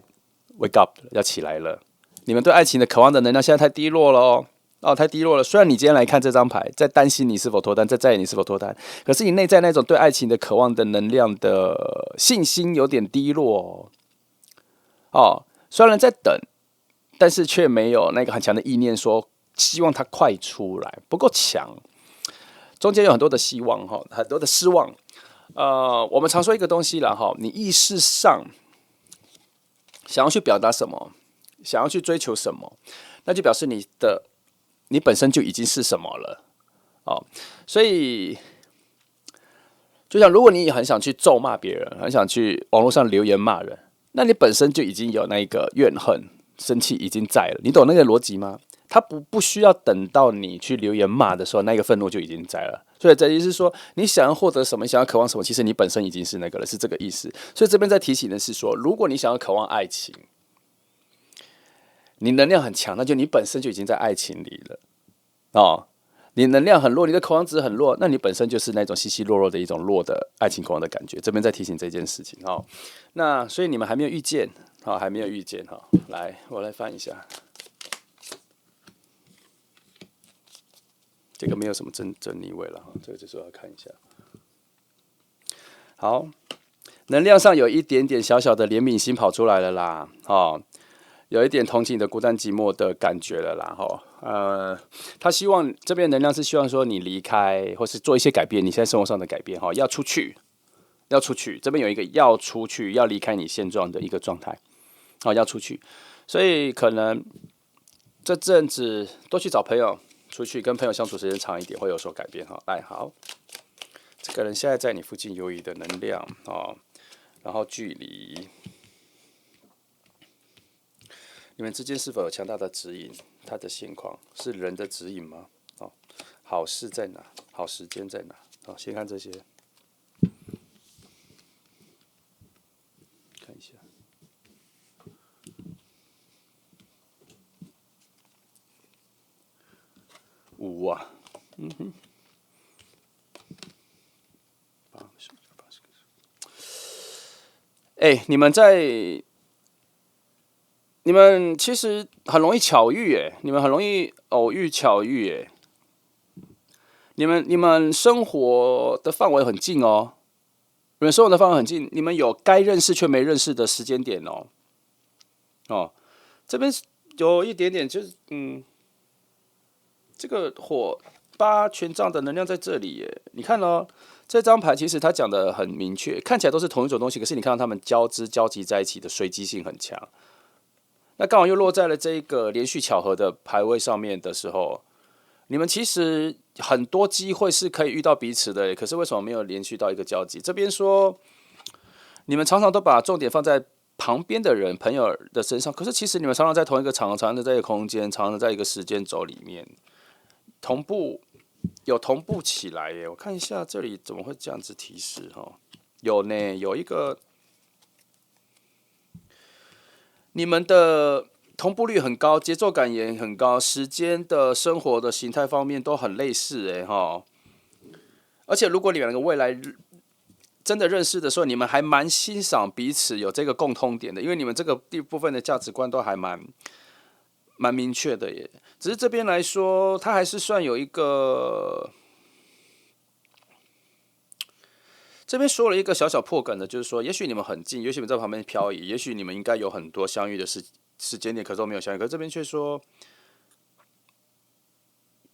wake up 要起来了。你们对爱情的渴望的能量现在太低落了哦。哦，太低落了。虽然你今天来看这张牌，在担心你是否脱单，在意你是否脱单，可是你内在那种对爱情的渴望的能量的信心有点低落哦。虽然在等，但是却没有那个很强的意念说希望它快出来，不够强。中间有很多的希望哈，很多的失望。我们常说一个东西啦哈，你意识上想要去表达什么，想要去追求什么，那就表示你本身就已经是什么了哦。所以，就像如果你也很想去咒骂别人，很想去网络上留言骂人，那你本身就已经有那个怨恨、生气已经在了。你懂那个逻辑吗？他不需要等到你去留言骂的时候，那个愤怒就已经在了。所以这意思是说，你想要获得什么，想要渴望什么，其实你本身已经是那个了，是这个意思。所以这边在提醒的是说，如果你想要渴望爱情，你能量很强，那就你本身就已经在爱情里了哦。你能量很弱，你的渴望值很弱，那你本身就是那种稀稀落落的一种弱的爱情渴望的感觉。这边在提醒这件事情哦。那所以你们还没有遇见，好、还没有遇见哈、来，我来翻一下。这个没有什么真逆位了，这个就是我要看一下。好，能量上有一点点小小的怜悯心跑出来了啦，哦，有一点同情你的孤单寂寞的感觉了啦，他希望这边能量是希望说你离开，或是做一些改变，你现在生活上的改变，要出去，要出去，这边有一个要出去，要离开你现状的一个状态，要出去，所以可能这阵子多去找朋友。出去跟朋友相处时间长一点，会有所改变哈。来，好，这个人现在在你附近游移的能量哦，然后距离，你们之间是否有强大的指引？他的现况是人的指引吗？哦，好事在哪？好时间在哪？好，先看这些，看一下。5啊，你们其实很容易巧遇耶，你们很容易偶遇巧遇耶。你们生活的范围很近哦，你们生活的范围很近，你们有该认识却没认识的时间点哦。哦，这边有一点点就是这个火8权杖的能量在这里耶，你看哦，这张牌其实它讲的很明确，看起来都是同一种东西，可是你看到它们交集在一起的随机性很强。那刚好又落在了这一个连续巧合的牌位上面的时候，你们其实很多机会是可以遇到彼此的，可是为什么没有连续到一个交集？这边说你们常常都把重点放在旁边的人、朋友的身上，可是其实你们常常在同一个场合、常常在一个空间、常常在一个时间轴里面同步起来耶。我看一下这里怎么会这样子提示哈？有呢，有一个你们的同步率很高，节奏感也很高，时间的生活的形态方面都很类似哎哈。而且如果你们两个未来真的认识的时候，你们还蛮欣赏彼此有这个共通点的，因为你们这个部分的价值观都还蛮明确的耶。只是这边来说，它还是算有一个，这边说了一个小小破梗的，就是说，也许你们很近，也许你们在旁边漂移，也许你们应该有很多相遇的时间点，可是都没有相遇。可是这边却说，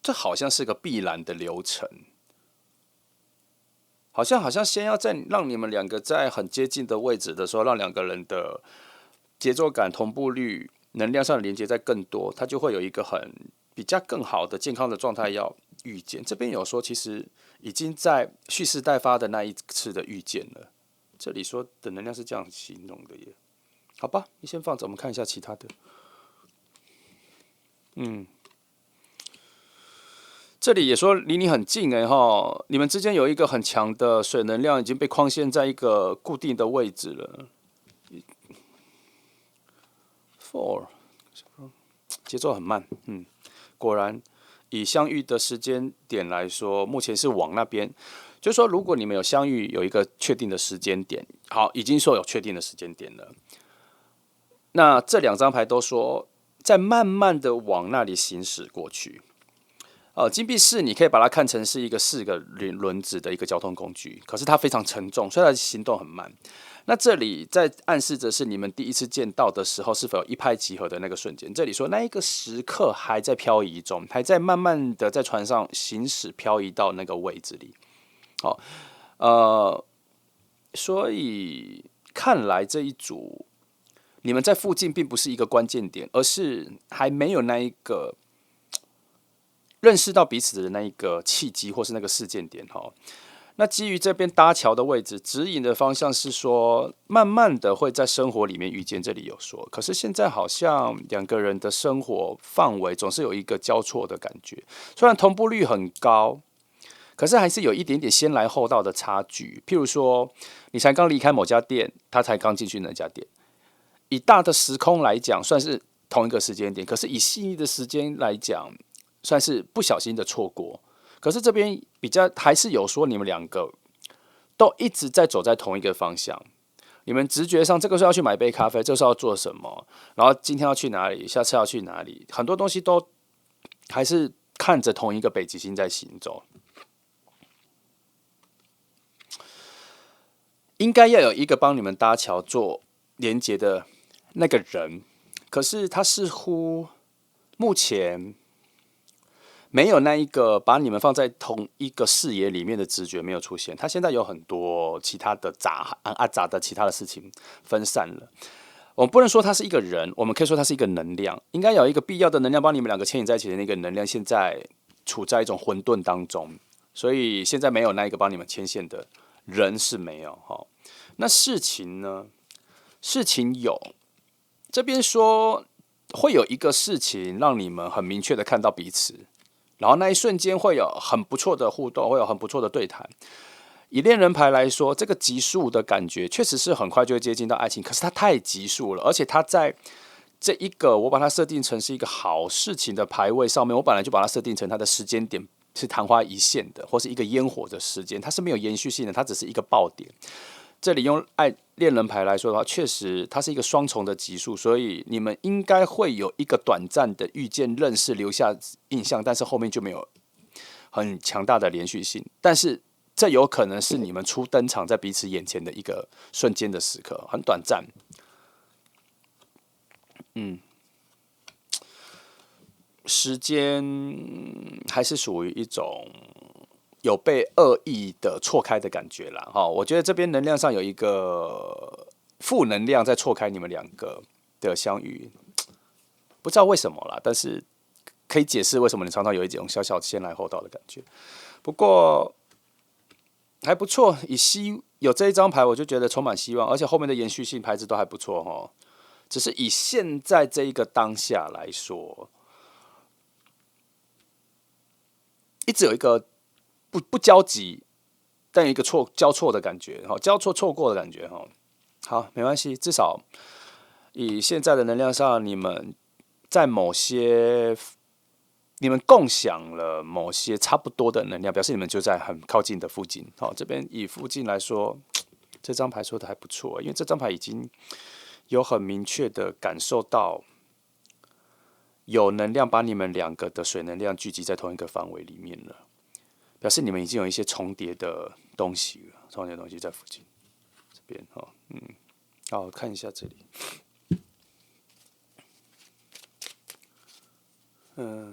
这好像是个必然的流程。好像先要在让你们两个在很接近的位置的时候，让两个人的节奏感、同步率、能量上的连接在更多，它就会有一个比较更好的健康的状态要遇见。这边有说，其实已经在蓄势待发的那一次的遇见了。这里说的能量是这样形容的耶。好吧，你先放着，我们看一下其他的。这里也说离你很近哎哈，你们之间有一个很强的水能量已经被框限在一个固定的位置了。4，节奏很慢，果然以相遇的时间点来说，目前是往那边。就是说，如果你们有相遇，有一个确定的时间点，好，已经说有确定的时间点了。那这2张牌都说在慢慢的往那里行驶过去。金币4你可以把它看成是一个4个轮子的一个交通工具，可是它非常沉重，所以它行动很慢。那这里在暗示着是你们第一次见到的时候，是否有一拍即合的那个瞬间？这里说那一个时刻还在漂移中，还在慢慢的在船上行驶，漂移到那个位置里。好，所以看来这一组你们在附近并不是一个关键点，而是还没有那一个认识到彼此的那一个契机，或是那个事件点哈。那基于这边搭桥的位置，指引的方向是说，慢慢的会在生活里面遇见。这里有说，可是现在好像两个人的生活范围总是有一个交错的感觉，虽然同步率很高，可是还是有一点点先来后到的差距。譬如说，你才刚离开某家店，他才刚进去那家店，以大的时空来讲，算是同一个时间点，可是以细腻的时间来讲，算是不小心的错过。可是这边比较还是有说，你们两个都一直在走在同一个方向。你们直觉上，这个是要去买杯咖啡，这是要做什么，然后今天要去哪里，下次要去哪里，很多东西都还是看着同一个北极星在行走。应该要有一个帮你们搭桥做连接的那个人，可是他似乎目前没有那一个把你们放在同一个视野里面的直觉没有出现。他现在有很多其他的杂的其他的事情分散了。我们不能说他是一个人，我们可以说他是一个能量，应该有一个必要的能量帮你们两个牵引在一起的那个能量，现在处在一种混沌当中，所以现在没有那一个帮你们牵线的人是没有哈。那事情呢？事情有，这边说会有一个事情让你们很明确的看到彼此，然后那一瞬间会有很不错的互动，会有很不错的对谈。以恋人牌来说，这个急速的感觉确实是很快就会接近到爱情，可是它太急速了，而且它在这一个我把它设定成是一个好事情的牌位上面，我本来就把它设定成它的时间点是昙花一现的，或是一个烟火的时间，它是没有延续性的，它只是一个爆点。这里用恋人牌来说的话，确实它是一个双重的级数，所以你们应该会有一个短暂的遇见、认识、留下印象，但是后面就没有很强大的连续性。但是这有可能是你们初登场在彼此眼前的一个瞬间的时刻，很短暂。时间还是属于一种有被恶意的错开的感觉啦，我觉得这边能量上有一个负能量在错开你们两个的相遇，不知道为什么啦，但是可以解释为什么你常常有一种小小先来后到的感觉。不过还不错，有这一张牌，我就觉得充满希望，而且后面的延续性牌子都还不错哈。只是以现在这一个当下来说，一直有一个不焦急，但有一个交错的感觉，交错错过的感觉哈。好，没关系，至少以现在的能量上，你们在你们共享了某些差不多的能量，表示你们就在很靠近的附近。好，这边以附近来说，这张牌说的还不错，因为这张牌已经有很明确的感受到有能量把你们两个的水能量聚集在同一个范围里面了，表示你们已经有一些重叠的东西了，重叠的东西在附近。这边哈，好，看一下这里。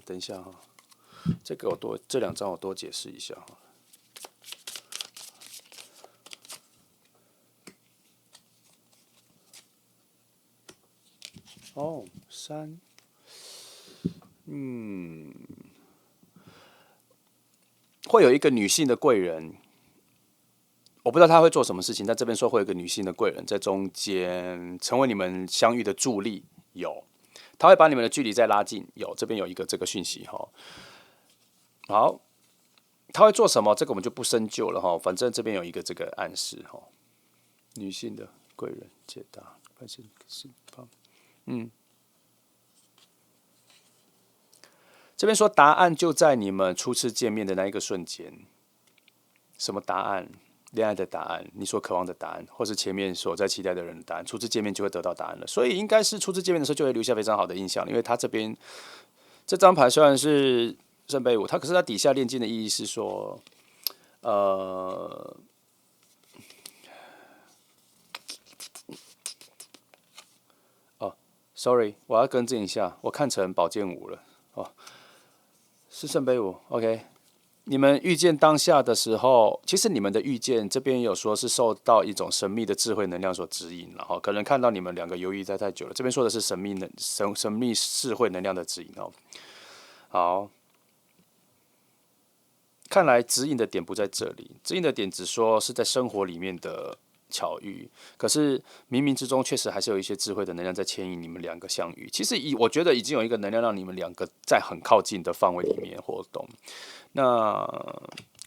等一下哈，这两张我多解释一下哈。哦，3，会有一个女性的贵人，我不知道她会做什么事情，但这边说会有一个女性的贵人在中间，成为你们相遇的助力。有，她会把你们的距离再拉近。有，这边有一个这个讯息哈。好，她会做什么？这个我们就不深究了哈。反正这边有一个这个暗示哈。女性的贵人解答，这边说答案就在你们初次见面的那一个瞬间。什么答案？恋爱的答案，你所渴望的答案，或是前面所在期待的人的答案，初次见面就会得到答案了。所以应该是初次见面的时候就会留下非常好的印象，因为他这边这张牌虽然是圣杯五，可是它底下炼金的意义是说，呃，哦，sorry，我要更正一下，我看成宝剑五了。哦，是圣杯五，OK。你们遇见当下的时候，其实你们的遇见这边有说是受到一种神秘的智慧能量所指引，然后可能看到你们两个犹豫在太久了。这边说的是神秘智慧能量的指引哦。好，看来指引的点不在这里，指引的点只说是在生活里面的巧遇，可是冥冥之中确实还是有一些智慧的能量在牵引你们两个相遇。其实我觉得已经有一个能量让你们两个在很靠近的范围里面活动。那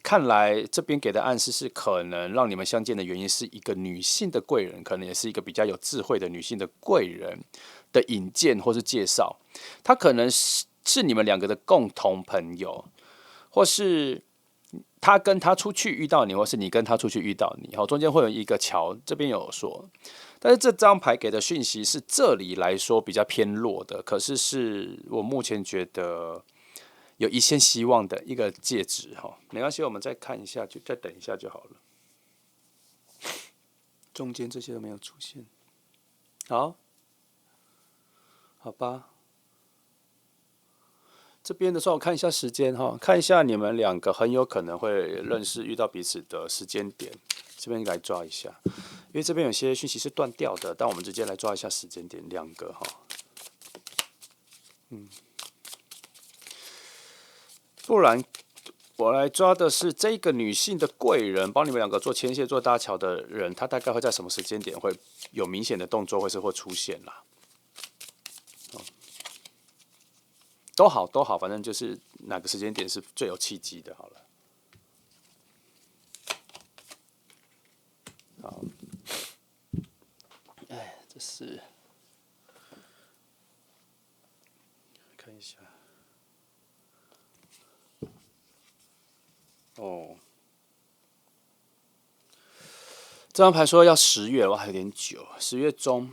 看来这边给的暗示是，可能让你们相见的原因是一个女性的贵人，可能也是一个比较有智慧的女性的贵人的引荐或是介绍。她可能是你们两个的共同朋友，或是他跟他出去遇到你，或是你跟他出去遇到你，好，中间会有一个桥。这边有说，但是这张牌给的讯息是这里来说比较偏弱的，可是是我目前觉得有一线希望的一个戒指哈。没关系，我们再看一下，就再等一下就好了。中间这些都没有出现，好，好吧。这边的时候，我看一下时间哈，看一下你们两个很有可能会认识、遇到彼此的时间点，这边来抓一下，因为这边有些讯息是断掉的，但我们直接来抓一下时间点，两个哈，不然我来抓的是这个女性的贵人，帮你们两个做牵线、做搭桥的人，她大概会在什么时间点会有明显的动作，会出现啦。都好，都好，反正就是哪个时间点是最有契机的，好了。好，哎，这是看一下，哦，这张牌说要10月，哇，还有点久，10月中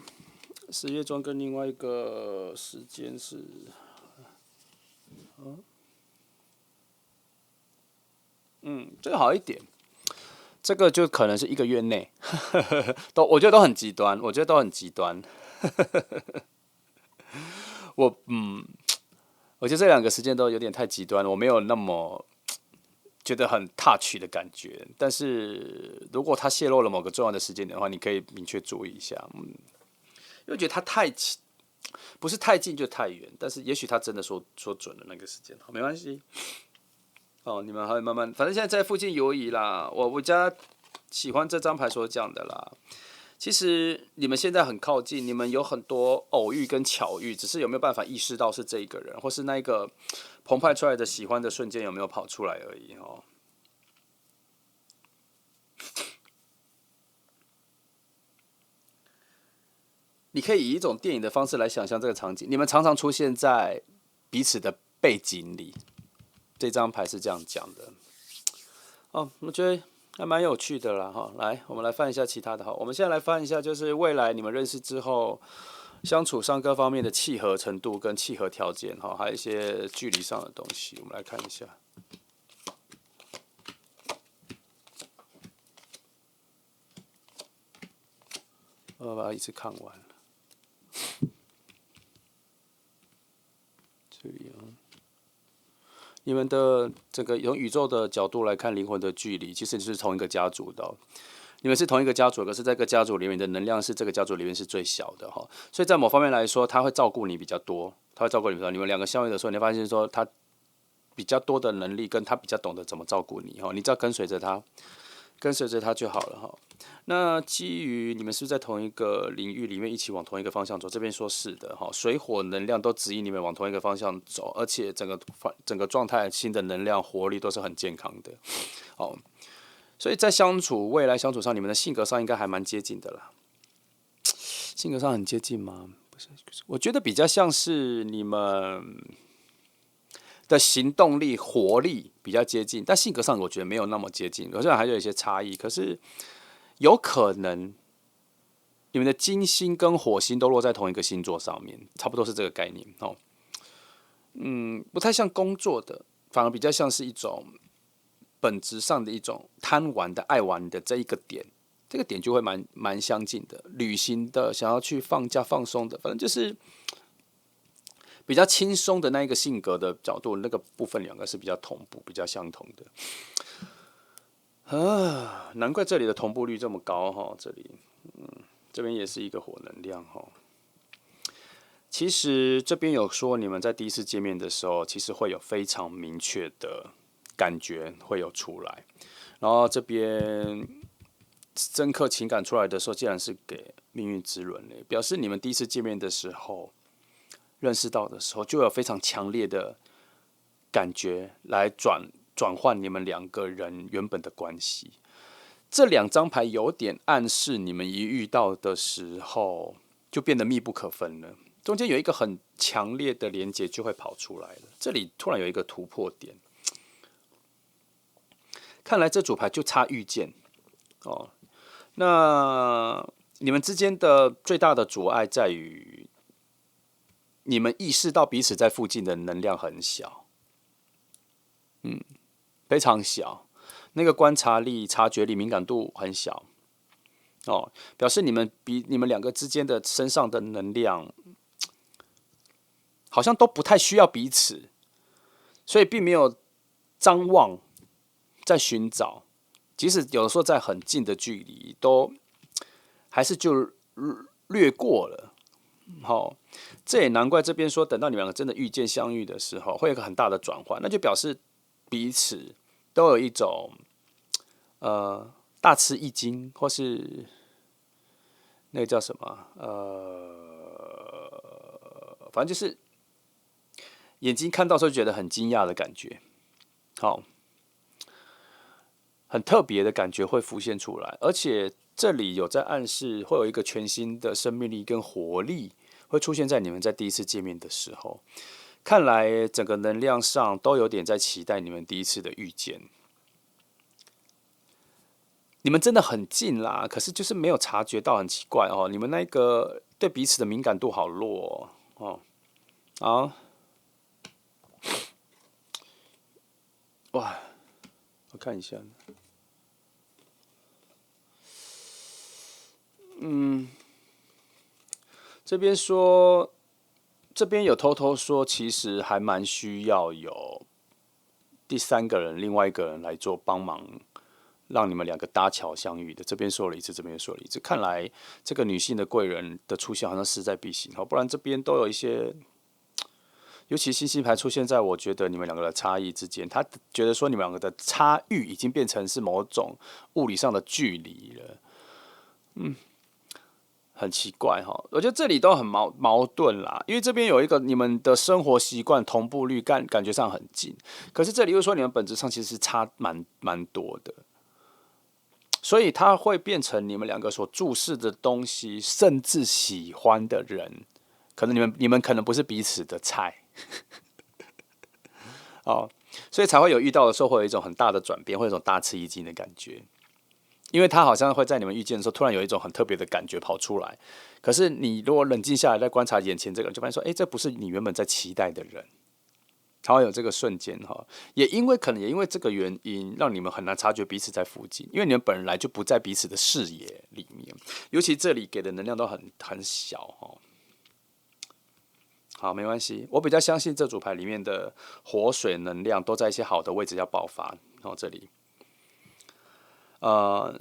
，10月中跟另外一个时间是，这个好一点。这个就可能是1个月内，我觉得都很极端，我觉得都很极端。我我觉得这两个时间都有点太极端了，我没有那么觉得很 touch 的感觉。但是如果它泄露了某个重要的时间点的话，你可以明确注意一下。因为觉得它不是太近就太远，但是也许他真的说准了那个时间，好，没关系。哦，你们还会慢慢，反正现在在附近游移啦。我家喜欢这张牌所讲的啦。其实你们现在很靠近，你们有很多偶遇跟巧遇，只是有没有办法意识到是这一个人，或是那一个澎湃出来的喜欢的瞬间有没有跑出来而已哦。你可以以一种电影的方式来想象这个场景，你们常常出现在彼此的背景里。这张牌是这样讲的。哦，我觉得还蛮有趣的啦哈。来，我们来翻一下其他的哈。我们现在来翻一下，就是未来你们认识之后，相处上各方面的契合程度跟契合条件哈，还有一些距离上的东西，我们来看一下。我把它一次看完了。这里啊。你们的整个从宇宙的角度来看，灵魂的距离其实是同一个家族的。你们是同一个家族，可是这个家族里面的能量是这个家族里面是最小的哈。所以在某方面来说，他会照顾你比较多，他会照顾你比较多。你们两个相遇的时候，你会发现说他比较多的能力，跟他比较懂得怎么照顾你哈。你只要跟随着他，跟随着他就好了哈。那基于你们是不是在同一个领域里面一起往同一个方向走？这边说是的哈，水火能量都指引你们往同一个方向走，而且整个状态、新的能量、活力都是很健康的。哦，所以在未来相处上，你们的性格上应该还蛮接近的啦。性格上很接近吗？不是，我觉得比较像是你们的行动力、活力比较接近，但性格上我觉得没有那么接近，好像还有一些差异。可是有可能你们的金星跟火星都落在同一个星座上面，差不多是这个概念哦。不太像工作的，反而比较像是一种本质上的一种贪玩的、爱玩的这一个点，这个点就会蛮相近的。旅行的、想要去放假放松的，反正就是比较轻松的那一个性格的角度，那个部分两个是比较同步、比较相同的。难怪这里的同步率这么高哈，这边也是一个火能量哈。其实这边有说，你们在第一次见面的时候，其实会有非常明确的感觉会有出来。然后这边深刻情感出来的时候，竟然是给命运之轮嘞，表示你们第一次见面的时候，认识到的时候，就有非常强烈的感觉来转换你们两个人原本的关系。这两张牌有点暗示，你们一遇到的时候就变得密不可分了，中间有一个很强烈的连结就会跑出来了。这里突然有一个突破点，看来这组牌就差遇见哦。那你们之间的最大的阻碍在于，你们意识到彼此在附近的能量很小，非常小，那个观察力、察觉力、敏感度很小，哦，表示你们两个之间的身上的能量，好像都不太需要彼此，所以并没有张望在寻找，即使有的时候在很近的距离，都还是就略过了。好，这也难怪这边说，等到你们两个真的遇见相遇的时候，会有一个很大的转换，那就表示彼此都有一种大吃一惊，或是那个叫什么反正就是眼睛看到时候觉得很惊讶的感觉，好，很特别的感觉会浮现出来，而且这里有在暗示会有一个全新的生命力跟活力会出现在你们在第一次见面的时候。看来整个能量上都有点在期待你们第一次的遇见。你们真的很近啦，可是就是没有察觉到，很奇怪哦。你们那个对彼此的敏感度好弱哦。好，哇，我看一下，这边说，这边有偷偷说，其实还蛮需要有第三个人，另外一个人来做帮忙，让你们两个搭桥相遇的。这边说了一次，这边说了一次，看来这个女性的贵人的出现好像势在必行哦，不然这边都有一些。尤其星星牌出现在我觉得你们两个的差异之间，他觉得说你们两个的差异已经变成是某种物理上的距离了，很奇怪哈。我觉得这里都很矛盾啦，因为这边有一个你们的生活习惯同步率感觉上很近，可是这里又说你们本质上其实是差蛮多的，所以它会变成你们两个所注视的东西，甚至喜欢的人，可能你们可能不是彼此的菜。哦，所以才会有遇到的时候会有一种很大的转变，会有一种大吃一惊的感觉，因为他好像会在你们遇见的时候，突然有一种很特别的感觉跑出来。可是你如果冷静下来，再观察眼前这个人，就发现说，哎，这不是你原本在期待的人，才会有这个瞬间哈。可能也因为这个原因，让你们很难察觉彼此在附近，因为你们本来就不在彼此的视野里面，尤其这里给的能量都很小哈。好，没关系，我比较相信这组牌里面的火水能量都在一些好的位置要爆发。哦，这里，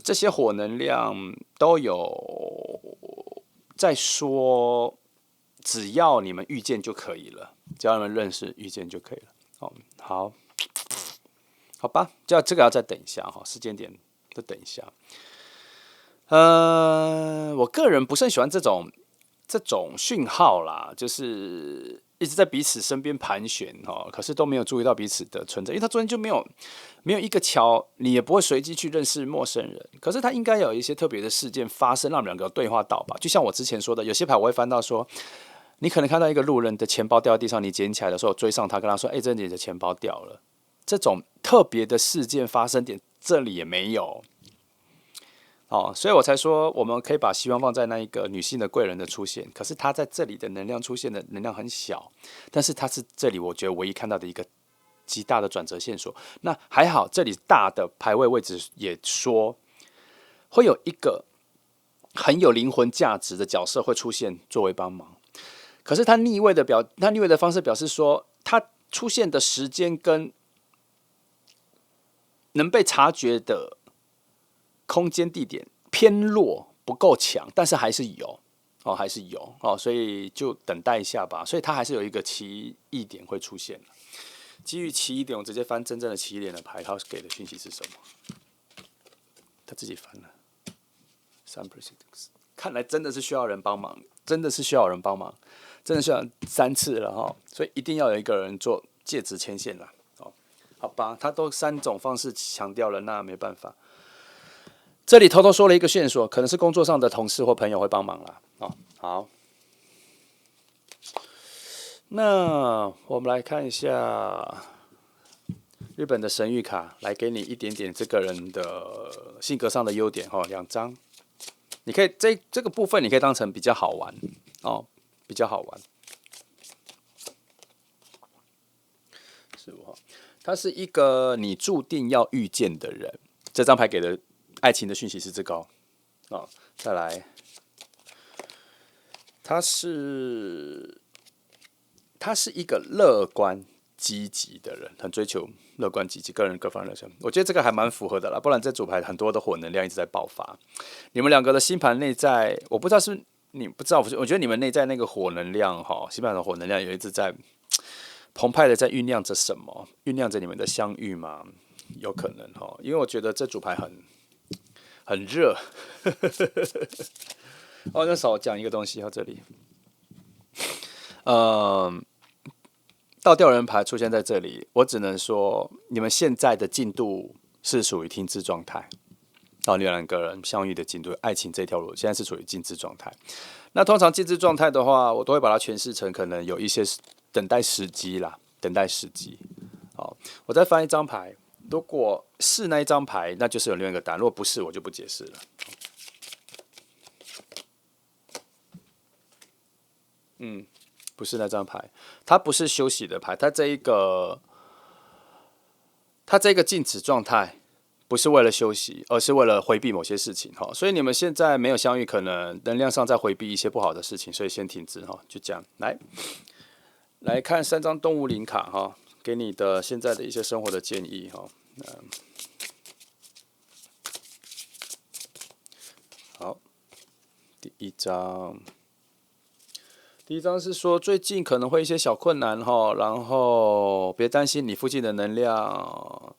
这些火能量都有在说，只要你们遇见就可以了，只要你们认识遇见就可以了。哦，好，好吧，这个要再等一下哈，时间点再等一下。我个人不是很喜欢这种讯号啦，就是一直在彼此身边盘旋哈，可是都没有注意到彼此的存在，因为他中间就没有一个桥，你也不会随机去认识陌生人。可是他应该有一些特别的事件发生，让你们两个对话到吧？就像我之前说的，有些牌我会翻到说，你可能看到一个路人的钱包掉在地上，你捡起来的时候追上他，跟他说：“哎，这你的钱包掉了。”这种特别的事件发生点，这里也没有。哦，所以我才说，我们可以把希望放在那一个女性的贵人的出现，可是她在这里的能量出现的能量很小，但是她是这里我觉得唯一看到的一个极大的转折线索。那还好，这里大的牌位位置也说会有一个很有灵魂价值的角色会出现作为帮忙，可是他逆位的方式表示说，他出现的时间跟能被察觉的空间地点偏弱，不够强，但是还是有哦，还是有哦，所以就等待一下吧。所以它还是有一个奇异点会出现。基于奇异点，我直接翻真正的奇异点的牌，他给的讯息是什么？他自己翻了3%，看来真的是需要人帮忙，真的是需要人帮忙，真的需要3次了哈，所以一定要有一个人做介质牵线了。哦，好吧，他都3种方式强调了，那没办法。这里偷偷说了一个线索，可能是工作上的同事或朋友会帮忙啦。哦，好，那我们来看一下日本的神谕卡，来给你一点点这个人的性格上的优点哈，2张。你可以这个部分你可以当成比较好玩哦，比较好玩。15号，他是一个你注定要遇见的人。这张牌给的爱情的讯息是这个哦。再来，他是一个乐观积极的人，很追求乐观积极，个人各方面热情。我觉得这个还蛮符合的啦，不然这组牌很多的火能量一直在爆发。你们2个的星盘内在，我不知道是你不知道，我觉得你们内在那个火能量哈，星盘的火能量有一直在澎湃的在酝酿着什么？酝酿着你们的相遇吗？有可能哈，因为我觉得这组牌很热。哦，那少讲一个东西，这里，倒吊人牌出现在这里，我只能说你们现在的进度是属于停滞状态。哦，你们2个人相遇的进度，爱情这条路现在是处于静止状态。那通常静止状态的话，我都会把它诠释成可能有一些等待时机啦，等待时机。好，我再翻一张牌，如果是那一张牌，那就是有另外一个答案；如果不是，我就不解释了。不是那张牌，它不是休息的牌，它这一个静止状态不是为了休息，而是为了回避某些事情哈。所以你们现在没有相遇，可能能量上在回避一些不好的事情，所以先停止哈，就这样。来看3张动物灵卡哈，给你的现在的一些生活的建议哈。好，第一张是说最近可能会一些小困难哈，然后别担心，你附近的能量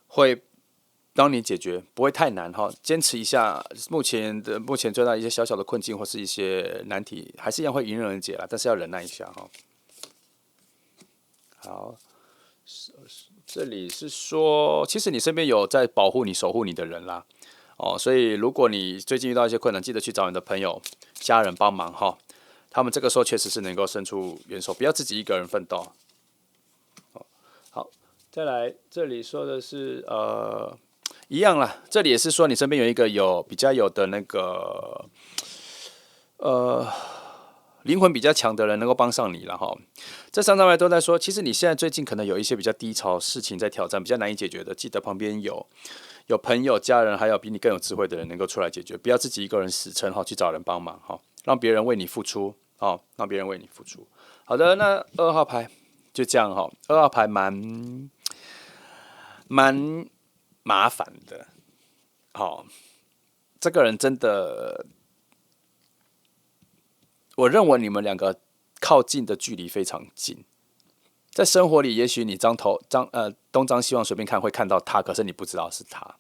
会帮你解决，不会太难哈。坚持一下，目前最大一些小小的困境或是一些难题，还是一样会迎刃而解啦，但是要忍耐一下哈。好，这里是说，其实你身边有在保护你、守护你的人啦。哦，所以如果你最近遇到一些困难，记得去找你的朋友、家人帮忙哈。他们这个时候确实是能够伸出援手，不要自己一个人奋斗。好，再来，这里说的是一样啦，这里也是说你身边有一个比较有的那个灵魂比较强的人能够帮上你了哈。这3张牌都在说，其实你现在最近可能有一些比较低潮事情在挑战，比较难以解决的，记得旁边有朋友、家人，还有比你更有智慧的人能够出来解决，不要自己一个人死撑哈，去找人帮忙哈，让别人为你付出。哦，让别人为你付出。好的，那2号牌就这样哈。2号牌蛮麻烦的。好，这个人真的，我认为你们2个靠近的距离非常近。在生活里，也许你东张西望随便看会看到他，可是你不知道是他。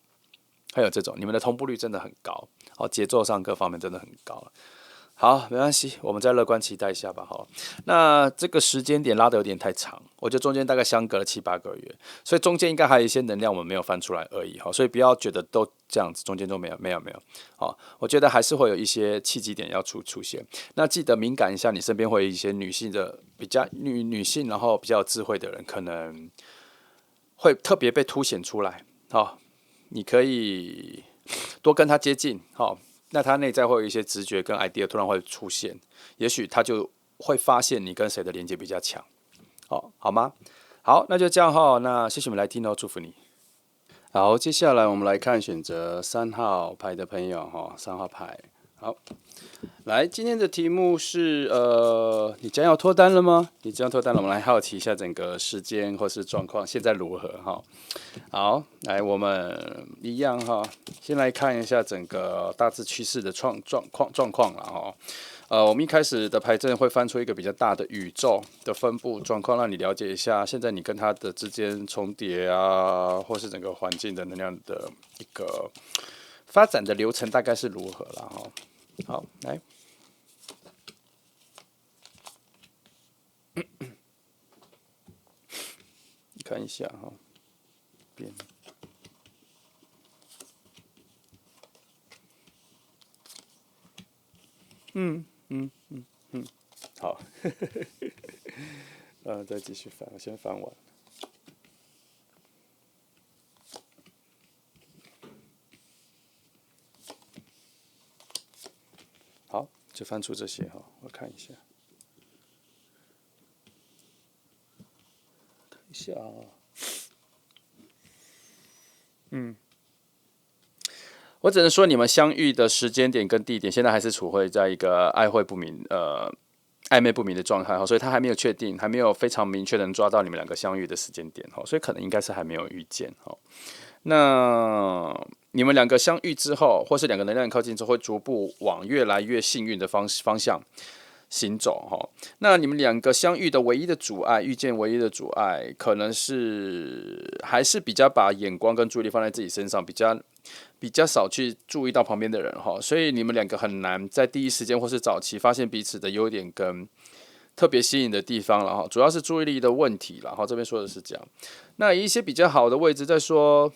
还有这种，你们的同步率真的很高，哦，节奏上各方面真的很高。好，没关系，我们再乐观期待一下吧。好，那这个时间点拉得有点太长，我觉得中间大概相隔了7、8个月，所以中间应该还有一些能量我们没有翻出来而已。好，所以不要觉得都这样子，中间都没有。好，我觉得还是会有一些契机点要出现。那记得敏感一下，你身边会有一些女性的比较女性，然后比较有智慧的人，可能会特别被凸显出来。好，你可以多跟她接近。好。那他内在会有一些直觉跟 idea 突然会出现，也许他就会发现你跟谁的连接比较强，好吗？好，那就这样哈。那谢谢你们来听哦，祝福你。好，接下来我们来看选择3号牌的朋友哈，3号牌。好，来，今天的题目是你将要脱单了吗？你将要脱单了，我们来好奇一下整个时间或是状况现在如何哈。好，来，我们一样哈，先来看一下整个大致趋势的状况了哈。我们一开始的牌阵会翻出一个比较大的宇宙的分布状况，让你了解一下现在你跟它的之间重叠啊，或是整个环境的能量的一个发展的流程大概是如何了哈。好，来，看一下哈，变。好，再继续翻，我先翻完。好，就翻出这些哈，我看一下，我只能说你们相遇的时间点跟地点，现在还是处会在一个暧昧不明的状态哈，所以他还没有确定，还没有非常明确的能抓到你们两个相遇的时间点哈，所以可能应该是还没有遇见哈。那你们两个相遇之后，或是两个能量靠近之后，会逐步往越来越幸运的方向行走哈。那你们两个相遇的唯一的阻碍，遇见唯一的阻碍，可能是还是比较把眼光跟注意力放在自己身上，比较少去注意到旁边的人哈，所以你们两个很难在第一时间或是早期发现彼此的优点跟特别吸引的地方了哈，主要是注意力的问题了哈。这边说的是这样，那一些比较好的位置在说。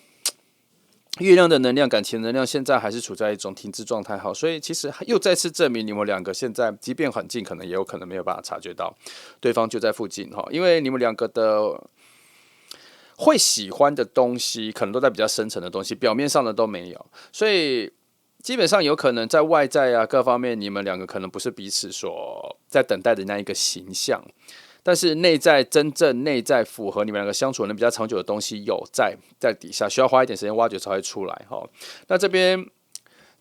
月亮的能量、感情能量现在还是处在一种停滞状态，好，所以其实又再次证明你们两个现在即便很近，可能也有可能没有办法察觉到对方就在附近哈，因为你们两个的会喜欢的东西，可能都在比较深层的东西，表面上的都没有，所以基本上有可能在外在啊各方面，你们两个可能不是彼此所在等待的那一个形象。但是真正内在符合你们两个相处能比较长久的东西有在底下，需要花一点时间挖掘才会出来哈。那这边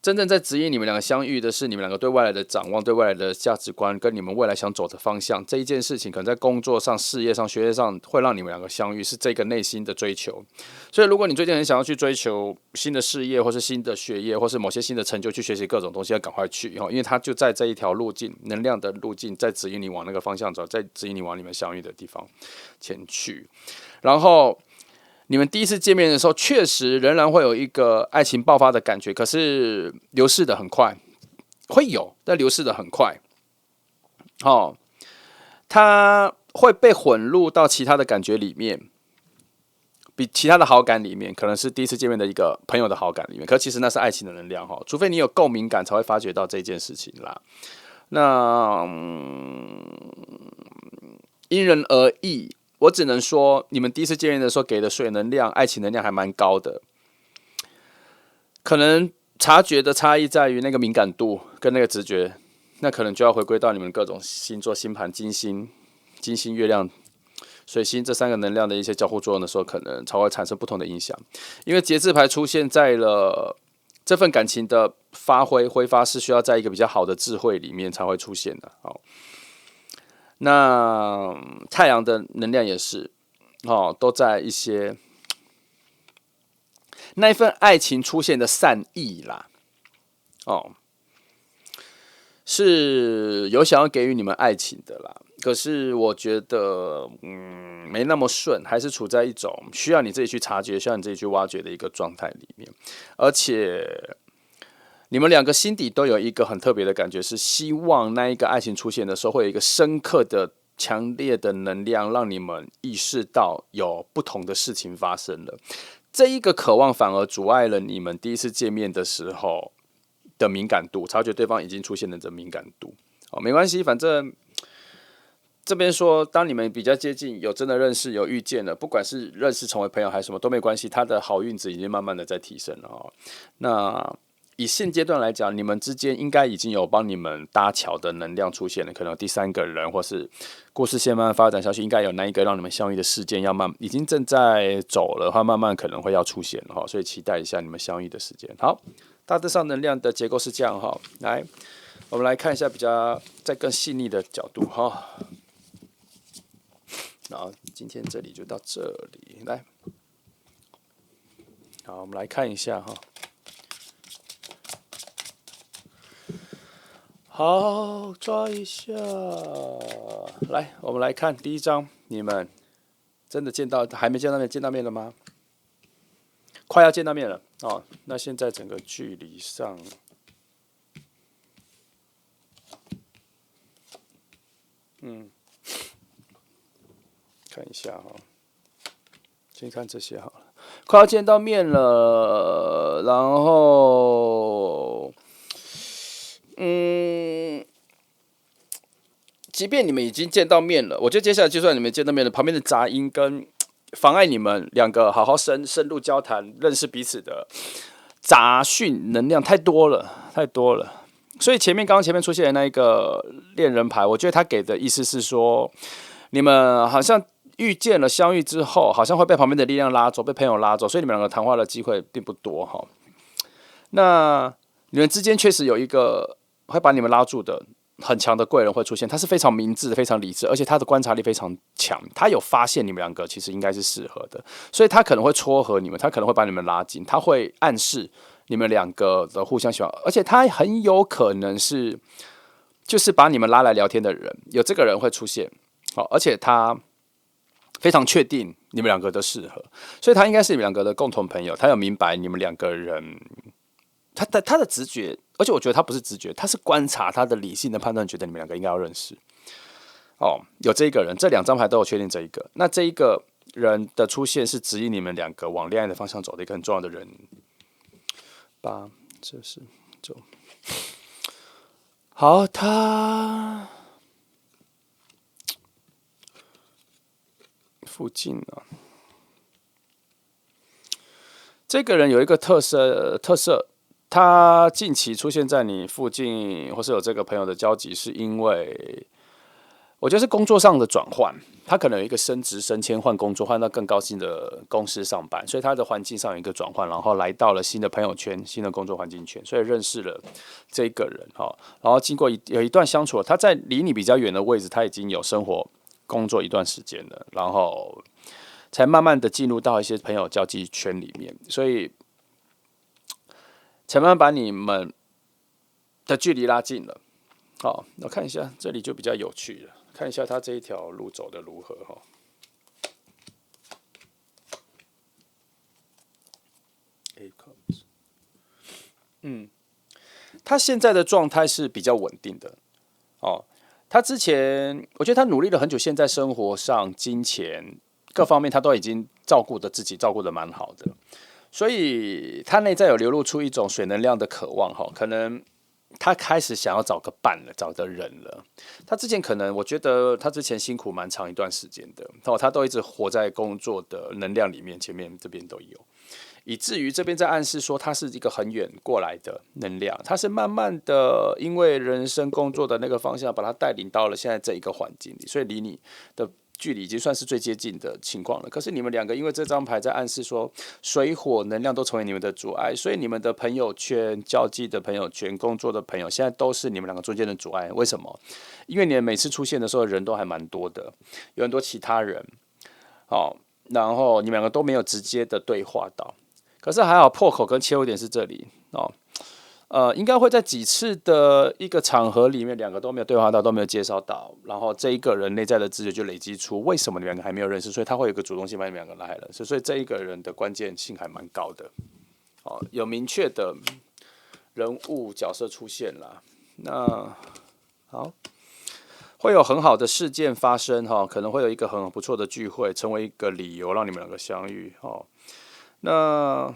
真正在指引你们两个相遇的是你们两个对未来的展望、对未来的价值观，跟你们未来想走的方向。这一件事情可能在工作上、事业上、学业上会让你们两个相遇，是这个内心的追求。所以，如果你最近很想要去追求新的事业，或是新的学业，或是某些新的成就，去学习各种东西，要赶快去因为它就在这一条路径、能量的路径，在指引你往那个方向走，在指引你往你们相遇的地方前去。然后。你们第一次见面的时候，确实仍然会有一个爱情爆发的感觉，可是流逝的很快，会有，但流逝的很快。哦，它会被混入到其他的感觉里面，比其他的好感里面，可能是第一次见面的一个朋友的好感里面，可其实那是爱情的能量哈，除非你有共鸣感，才会发觉到这件事情啦。那因人而异。我只能说，你们第一次见面的时候给的水能量、爱情能量还蛮高的，可能察觉的差异在于那个敏感度跟那个直觉，那可能就要回归到你们各种星座、星盘、金星、月亮、水星这3个能量的一些交互作用的时候，可能才会产生不同的影响。因为节制牌出现在了这份感情的挥发是需要在一个比较好的智慧里面才会出现的。好。那太阳的能量也是，都在一些那一份爱情出现的善意啦，是有想要给予你们爱情的啦。可是我觉得，没那么顺，还是处在一种需要你自己去察觉、需要你自己去挖掘的一个状态里面，而且。你们两个心底都有一个很特别的感觉，是希望那一个爱情出现的时候，会有一个深刻的、强烈的能量，让你们意识到有不同的事情发生了。这一个渴望反而阻碍了你们第一次见面的时候的敏感度，察觉对方已经出现了这敏感度。没关系，反正这边说，当你们比较接近，有真的认识、有遇见了，不管是认识成为朋友还是什么都没关系，他的好运值已经慢慢的在提升了那。以现阶段来讲，你们之间应该已经有帮你们搭桥的能量出现了，可能有第三个人，或是故事线慢慢发展下去，应该有那一个让你们相遇的事件已经正在走了，它慢慢可能会要出现了哈，所以期待一下你们相遇的时间。好，大致上能量的结构是这样哈，来，我们来看一下比较再更细腻的角度哈。然后今天这里就到这里，来，好，我们来看一下哈。好，抓一下，来，我们来看第一张，你们真的还没见到面，见到面了吗？快要见到面了哦。那现在整个距离上，看一下哈，先看这些好了。快要见到面了，然后，即便你们已经见到面了，我觉得接下来就算你们见到面了，旁边的杂音跟妨碍你们两个好好深入交谈、认识彼此的杂讯能量太多了，太多了。所以刚刚前面出现的那一个恋人牌，我觉得他给的意思是说，你们好像相遇之后，好像会被旁边的力量拉走，被朋友拉走，所以你们两个谈话的机会并不多哈。那你们之间确实有一个会把你们拉住的很强的贵人会出现，他是非常明智的、非常理智，而且他的观察力非常强。他有发现你们两个其实应该是适合的，所以他可能会撮合你们，他可能会把你们拉近，他会暗示你们两个的互相喜欢，而且他很有可能是就是把你们拉来聊天的人，有这个人会出现。好，而且他非常确定你们两个的适合，所以他应该是你们两个的共同朋友。他有明白你们两个人，他的直觉，而且我觉得他不是直觉，他是观察他的理性的判断，觉得你们两个应该要认识。哦，有这一个人，这两张牌都有确定这一个。那这一个人的出现是指引你们两个往恋爱的方向走的一个很重要的人。这是9。好，他附近啊，这个人有一个特色，他近期出现在你附近，或是有这个朋友的交集，是因为我觉得是工作上的转换，他可能有一个升职升迁换工作，换到更高薪的公司上班，所以他的环境上有一个转换，然后来到了新的朋友圈、新的工作环境圈，所以认识了这个人哈。然后经过有一段相处，他在离你比较远的位置，他已经有生活、工作一段时间了，然后才慢慢的进入到一些朋友交际圈里面，所以才慢慢把你们的距离拉近了。好，我看一下，这里就比较有趣了。看一下他这一条路走的如何哈。他现在的状态是比较稳定的哦。他之前，我觉得他努力了很久，现在生活上、金钱各方面，他都已经照顾的自己，照顾的蛮好的。所以他内在有流露出一种水能量的渴望哈，可能他开始想要找个伴了，找个人了。他之前可能，我觉得他之前辛苦蛮长一段时间的，他都一直活在工作的能量里面，前面这边都有，以至于这边在暗示说，他是一个很远过来的能量，他是慢慢的因为人生工作的那个方向，把他带领到了现在这一个环境里，所以离你的距离已经算是最接近的情况了。可是你们两个因为这张牌在暗示说，水火能量都成为你们的阻碍，所以你们的朋友圈、交际的朋友圈、工作的朋友，现在都是你们两个中间的阻碍。为什么？因为你们每次出现的时候，人都还蛮多的，有很多其他人，哦，然后你们两个都没有直接的对话到。可是还好，破口跟切入点是这里哦。应该会在几次的一个场合里面，两个都没有对话到，都没有介绍到，然后这一个人内在的直觉就累积出为什么你们两个还没有认识，所以他会有一个主动性把你们两个拉来了，所以这一个人的关键性还蛮高的，哦，有明确的人物角色出现了，那好，会有很好的事件发生哈，可能会有一个很不错的聚会，成为一个理由让你们两个相遇哦，那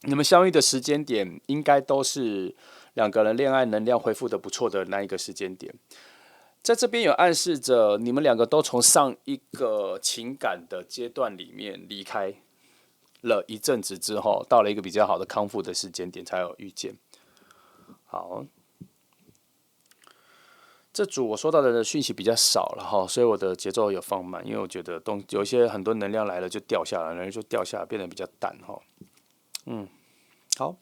你们相遇的时间点，应该都是两个人恋爱能量恢复的不错的那一个时间点。在这边有暗示着，你们两个都从上一个情感的阶段里面离开了一阵子之后，到了一个比较好的康复的时间点才有遇见。好，这组我收到的讯息比较少了哈，所以我的节奏有放慢，因为我觉得有一些很多能量来了就掉下来，然后就掉下来，变得比较淡哈。好，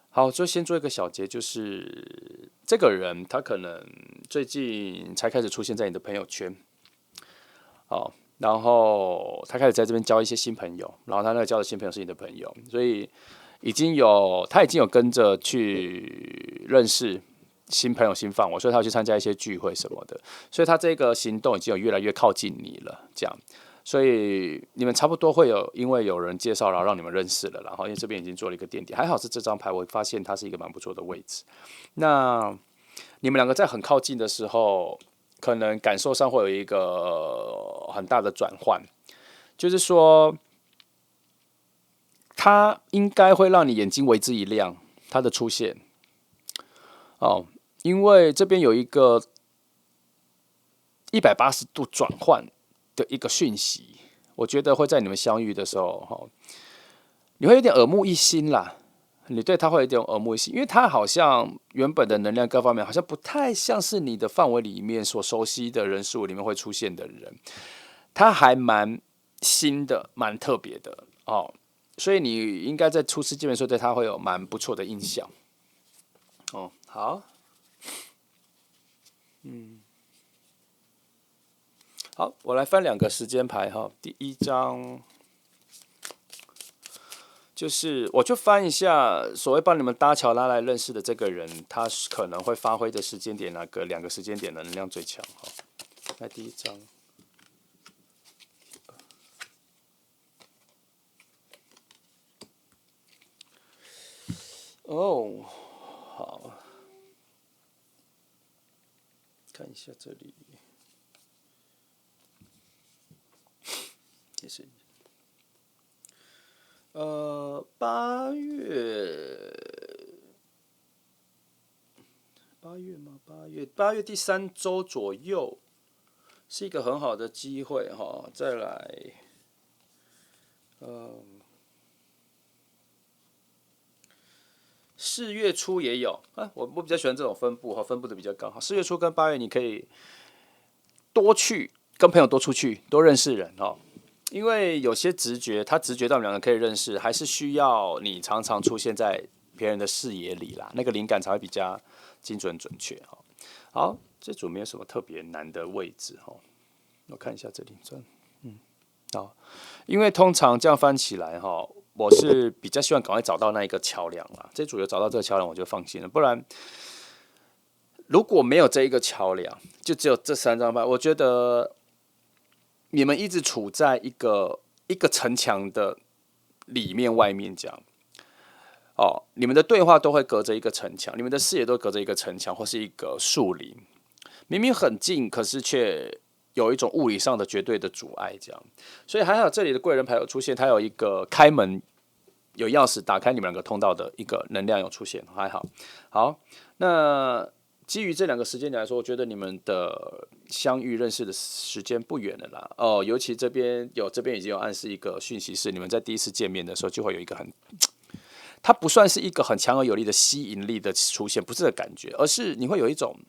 好，就先做一个小结，就是这个人他可能最近才开始出现在你的朋友圈，哦，然后他开始在这边交一些新朋友，然后他那个交的新朋友是你的朋友，所以他已经有跟着去认识新朋友、新饭我，所以他要去参加一些聚会什么的，所以他这个行动已经有越来越靠近你了，这样。所以你们差不多会有，因为有人介绍，然后让你们认识了，然后因为这边已经做了一个垫底，还好是这张牌，我发现它是一个蛮不错的位置。那你们两个在很靠近的时候，可能感受上会有一个很大的转换，就是说，它应该会让你眼睛为之一亮，它的出现哦，因为这边有一个180度转换的一个讯息，我觉得会在你们相遇的时候，哈，你会有点耳目一新啦。你对他会有点耳目一新，因为他好像原本的能量各方面好像不太像是你的范围里面所熟悉的人数里面会出现的人，他还蛮新的，蛮特别的哦，所以你应该在初次见面的时候对他会有蛮不错的印象。哦，好，好，我来翻两个时间牌哈，第一张。就是我就翻一下所谓帮你们搭桥拉来认识的这个人，他可能会发挥的时间点，两个时间点的能量最强哈。来第一张，哦，好，看一下这里，也是，8月吗？八月第3周左右是一个很好的机会哈。再来，4月初也有啊，我比较喜欢这种分布哈，分布的比较刚好。4月初跟8月你可以多去跟朋友多出去，多认识人哦。因为有些直觉，他直觉到你们两个可以认识，还是需要你常常出现在别人的视野里啦，那个灵感才会比较精准准确哈。好，这组没有什么特别难的位置哈。我看一下这里，好，因为通常这样翻起来哈，我是比较希望赶快找到那一个桥梁啦。这组有找到这个桥梁，我就放心了。不然，如果没有这一个桥梁，就只有这3张牌，我觉得你们一直处在一个城墙的里面、外面这样。哦，你们的对话都会隔着一个城墙，你们的视野都隔着一个城墙或是一个树林，明明很近，可是却有一种物理上的绝对的阻碍，这样。所以还好，这里的贵人牌有出现，它有一个开门，有钥匙打开你们两个通道的一个能量有出现，还好。好，那基于这两个时间点来说，我觉得你们的相遇认识的时间不远了啦。哦，尤其这边已经有暗示一个讯息是，你们在第一次见面的时候就会有一个它不算是一个很强而有力的吸引力的出现，不是这个感觉，而是你会有一种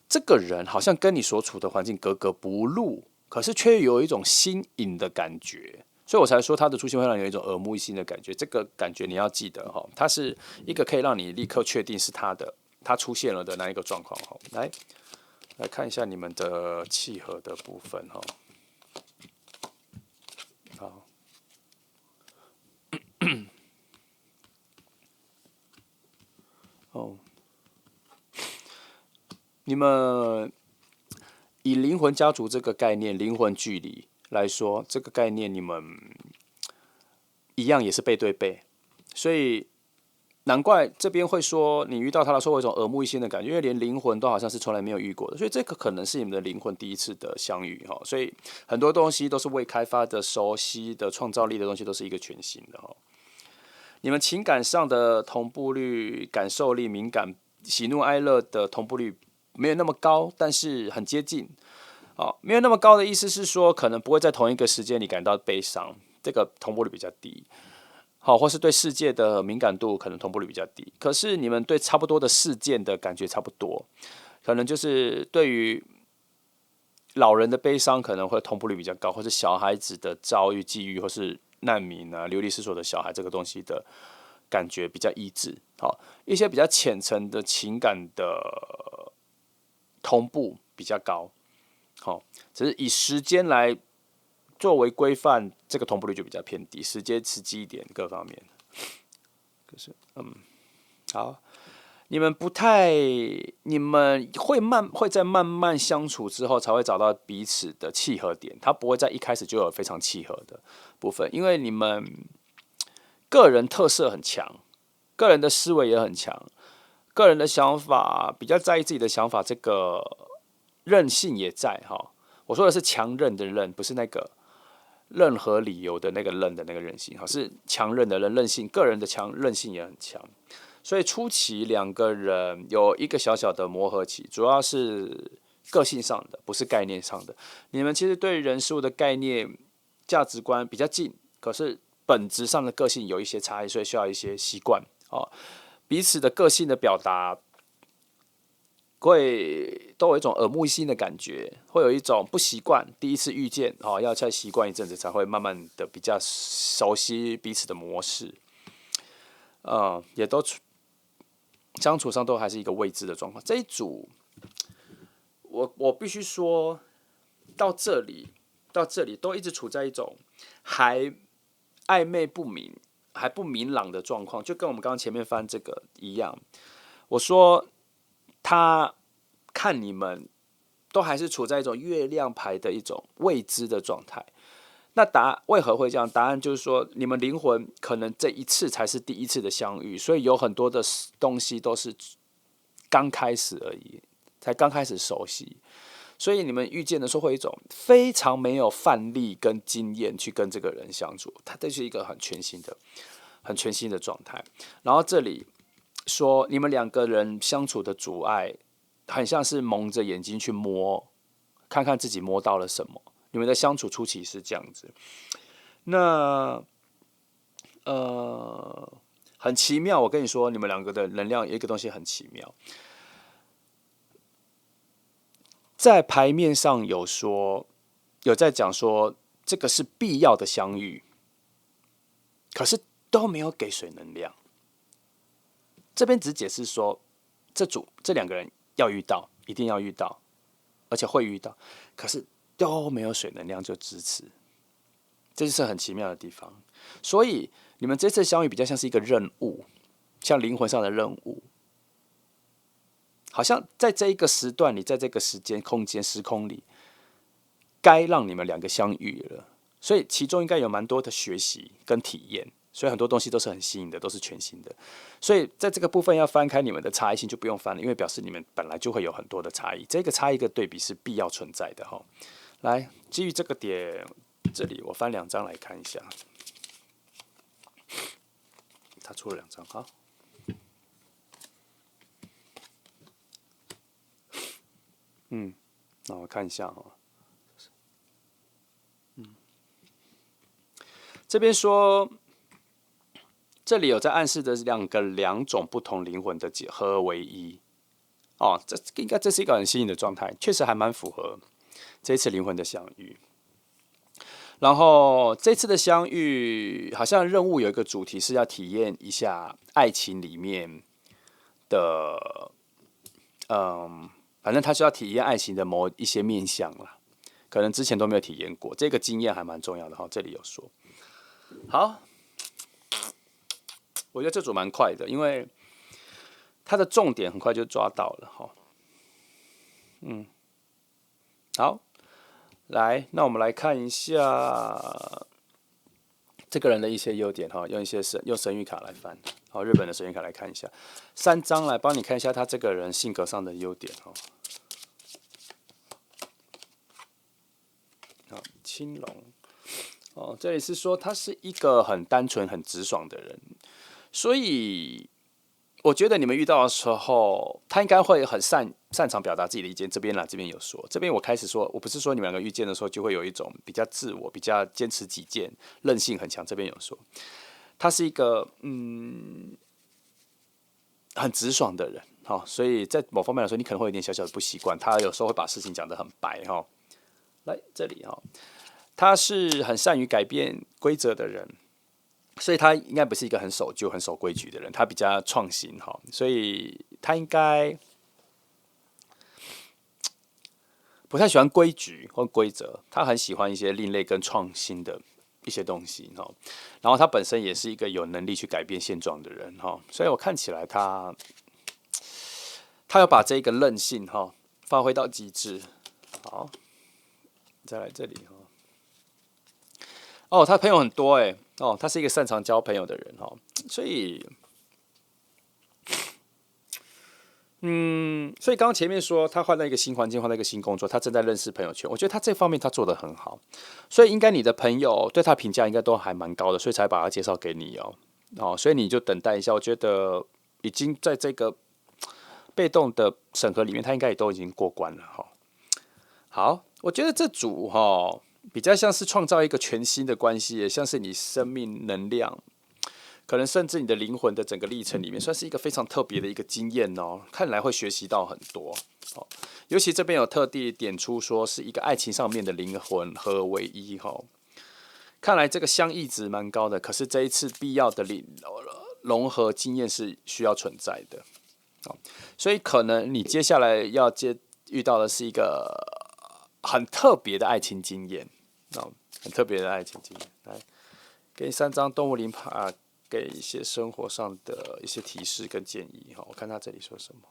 这个人好像跟你所处的环境格格不入，可是却有一种新颖的感觉，所以我才说他的出现会让你有一种耳目一新的感觉。这个感觉你要记得哈，它是一个可以让你立刻确定是他出现了的那一个状况哈。来看一下你们的契合的部分哈。好。哦，你们以灵魂家族这个概念、灵魂距离来说，这个概念你们一样也是背对背，所以难怪这边会说你遇到他的时候有一种耳目一新的感觉，因为连灵魂都好像是从来没有遇过的，所以这个可能是你们的灵魂第一次的相遇哈。所以很多东西都是未开发的、熟悉的、创造力的东西都是一个全新的哈。你们情感上的同步率、感受力、敏感、喜怒哀乐的同步率没有那么高，但是很接近。哦，没有那么高的意思是说，可能不会在同一个时间里感到悲伤，这个同步率比较低。好，或是对世界的敏感度可能同步率比较低。可是你们对差不多的事件的感觉差不多，可能就是对于老人的悲伤可能会同步率比较高，或是小孩子的遭遇、际遇，或是难民啊、流离失所的小孩这个东西的感觉比较一致。好，一些比较浅层的情感的同步比较高。好，只是以时间来作为规范，这个同步率就比较偏低，时间、时机点各方面。可是，好，你们会在慢慢相处之后，才会找到彼此的契合点。他不会在一开始就有非常契合的部分，因为你们个人特色很强，个人的思维也很强，个人的想法比较在意自己的想法，这个韧性也在哈。我说的是强韧的韧，不是那个任何理由的那个韧的那个韧性，哈，是强韧的韧性，个人的韧性也很强。所以初期两个人有一个小小的磨合期，主要是个性上的，不是概念上的。你们其实对人事物的概念、价值观比较近，可是本质上的个性有一些差异，所以需要一些习惯哦。彼此的个性的表达都有一种耳目一新的感觉，会有一种不习惯，第一次遇见哦，要再习惯一阵子才会慢慢的比较熟悉彼此的模式，也都相处上都还是一个未知的状况。这一组，我必须说到这里，都一直处在一种还暧昧不明、还不明朗的状况，就跟我们刚刚前面翻这个一样。我说他看你们都还是处在一种月亮牌的一种未知的状态。那为何会这样？答案就是说，你们灵魂可能这一次才是第一次的相遇，所以有很多的东西都是刚开始而已，才刚开始熟悉。所以你们遇见的时候，会有一种非常没有范例跟经验去跟这个人相处，他这是一个很全新的状态。然后这里说，你们两个人相处的阻碍，很像是蒙着眼睛去摸，看看自己摸到了什么。你们的相处初期是这样子，那很奇妙。我跟你说，你们两个的能量有一个东西很奇妙，在牌面上有在讲说这个是必要的相遇，可是都没有给水能量。这边只解释说，这两个人要遇到，一定要遇到，而且会遇到，可是都没有水能量就支持，这就是很奇妙的地方。所以你们这次相遇比较像是一个任务，像灵魂上的任务，好像在这一个时段里，在这个时间、空间、时空里，该让你们两个相遇了。所以其中应该有蛮多的学习跟体验，所以很多东西都是很新颖的，都是全新的。所以在这个部分要翻开你们的差异性就不用翻了，因为表示你们本来就会有很多的差异，这个差异的对比是必要存在的哈。来，基于这个点，这里我翻2张来看一下，他出了2张，好。那我看一下哈，这边说，这里有在暗示的两种不同灵魂的结合为一。哦，这是一个很新颖的状态，确实还蛮符合这一次灵魂的相遇。然后这次的相遇，好像任务有一个主题是要体验一下爱情里面的，反正他需要体验爱情的某一些面向啦，可能之前都没有体验过，这个经验还蛮重要的哈。这里有说，好，我觉得这组蛮快的，因为它的重点很快就抓到了哈。好，来，那我们来看一下这个人的一些优点哈，用神谕卡来翻，好，日本的神谕卡来看一下，3张来帮你看一下他这个人性格上的优点哈。好，青龙，哦，这里是说他是一个很单纯、很直爽的人，所以我觉得你们遇到的时候，他应该会很擅长表达自己的意见。这边有说，这边我开始说，我不是说你们两个遇见的时候就会有一种比较自我、比较坚持己见、韧性很强。这边有说，他是一个很直爽的人，所以在某方面来说，你可能会有点小小的不习惯。他有时候会把事情讲得很白，来这里他是很善于改变规则的人。所以他应该不是一个很守旧、很守规矩的人，他比较创新所以他应该不太喜欢规矩或规则，他很喜欢一些另类跟创新的一些东西然后他本身也是一个有能力去改变现状的人所以我看起来他要把这个韧性发挥到极致。好，再来这里他朋友很多他是一个擅长交朋友的人所以，所以刚刚前面说他换了一个新环境，换了一个新工作，他正在认识朋友圈，我觉得他这方面他做得很好，所以应该你的朋友对他评价应该都还蛮高的，所以才把他介绍给你所以你就等待一下，我觉得已经在这个被动的审核里面，他应该也都已经过关了好，我觉得这组比较像是创造一个全新的关系，也像是你生命能量，可能甚至你的灵魂的整个历程里面，算是一个非常特别的一个经验看来会学习到很多尤其这边有特地点出说是一个爱情上面的灵魂合而为一看来这个相异值蛮高的，可是这一次必要的融合经验是需要存在的所以可能你接下来要遇到的是一个很特别的爱情经验很特别的爱情经验。来，给你3张动物灵牌，给一些生活上的一些提示跟建议我看他这里说什么。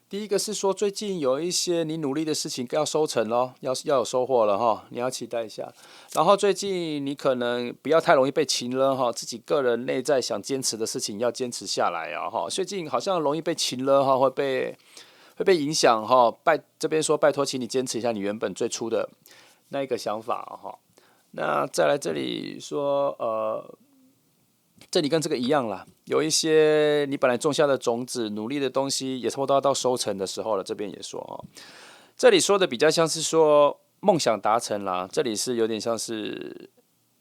第一个是说，最近有一些你努力的事情要收成咯，要有收获了你要期待一下。然后最近你可能不要太容易被擒了自己个人内在想坚持的事情要坚持下来最近好像容易被擒了会被影响这边说拜托，请你坚持一下你原本最初的那一个想法那再来这里说这里跟这个一样啦，有一些你本来种下的种子，努力的东西也差不多要到收成的时候了。这边也说这里说的比较像是说梦想达成啦，这里是有点像是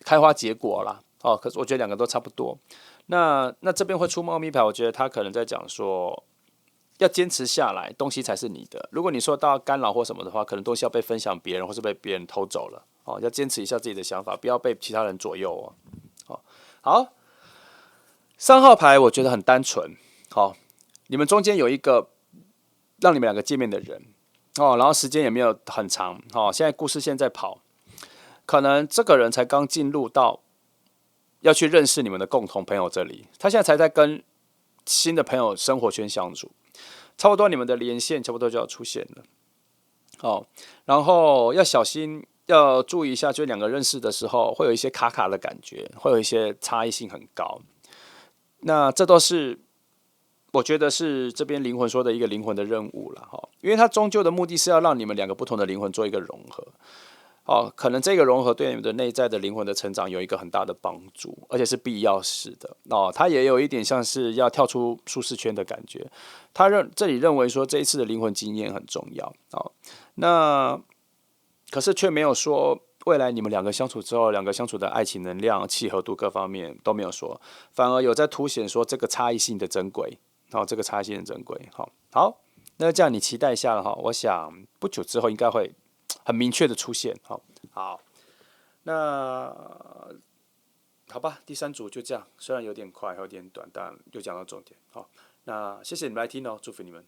开花结果啦可是我觉得两个都差不多。那这边会出猫咪牌，我觉得他可能在讲说要坚持下来，东西才是你的。如果你说到干扰或什么的话，可能东西要被分享别人，或是被别人偷走了要坚持一下自己的想法，不要被其他人左右好。3号牌我觉得很单纯你们中间有一个让你们两个见面的人然后时间也没有很长现在故事线在跑，可能这个人才刚进入到要去认识你们的共同朋友这里，他现在才在跟新的朋友生活圈相处，差不多你们的连线差不多就要出现了然后要小心，要注意一下，就两个认识的时候会有一些卡卡的感觉，会有一些差异性很高。那这都是我觉得是这边灵魂说的一个灵魂的任务了因为它终究的目的是要让你们两个不同的灵魂做一个融合可能这个融合对你们的内在的灵魂的成长有一个很大的帮助，而且是必要式的它也有一点像是要跳出舒适圈的感觉。这里认为说这一次的灵魂经验很重要那可是却没有说未来你们两个相处之后，两个相处的爱情能量、契合度各方面都没有说，反而有在凸显说这个差异性的珍贵这个差异性的珍贵好，那这样你期待一下了我想不久之后应该会很明确的出现好，那好吧，第3组就这样，虽然有点快，有点短，但又讲到重点那谢谢你们来听祝福你们。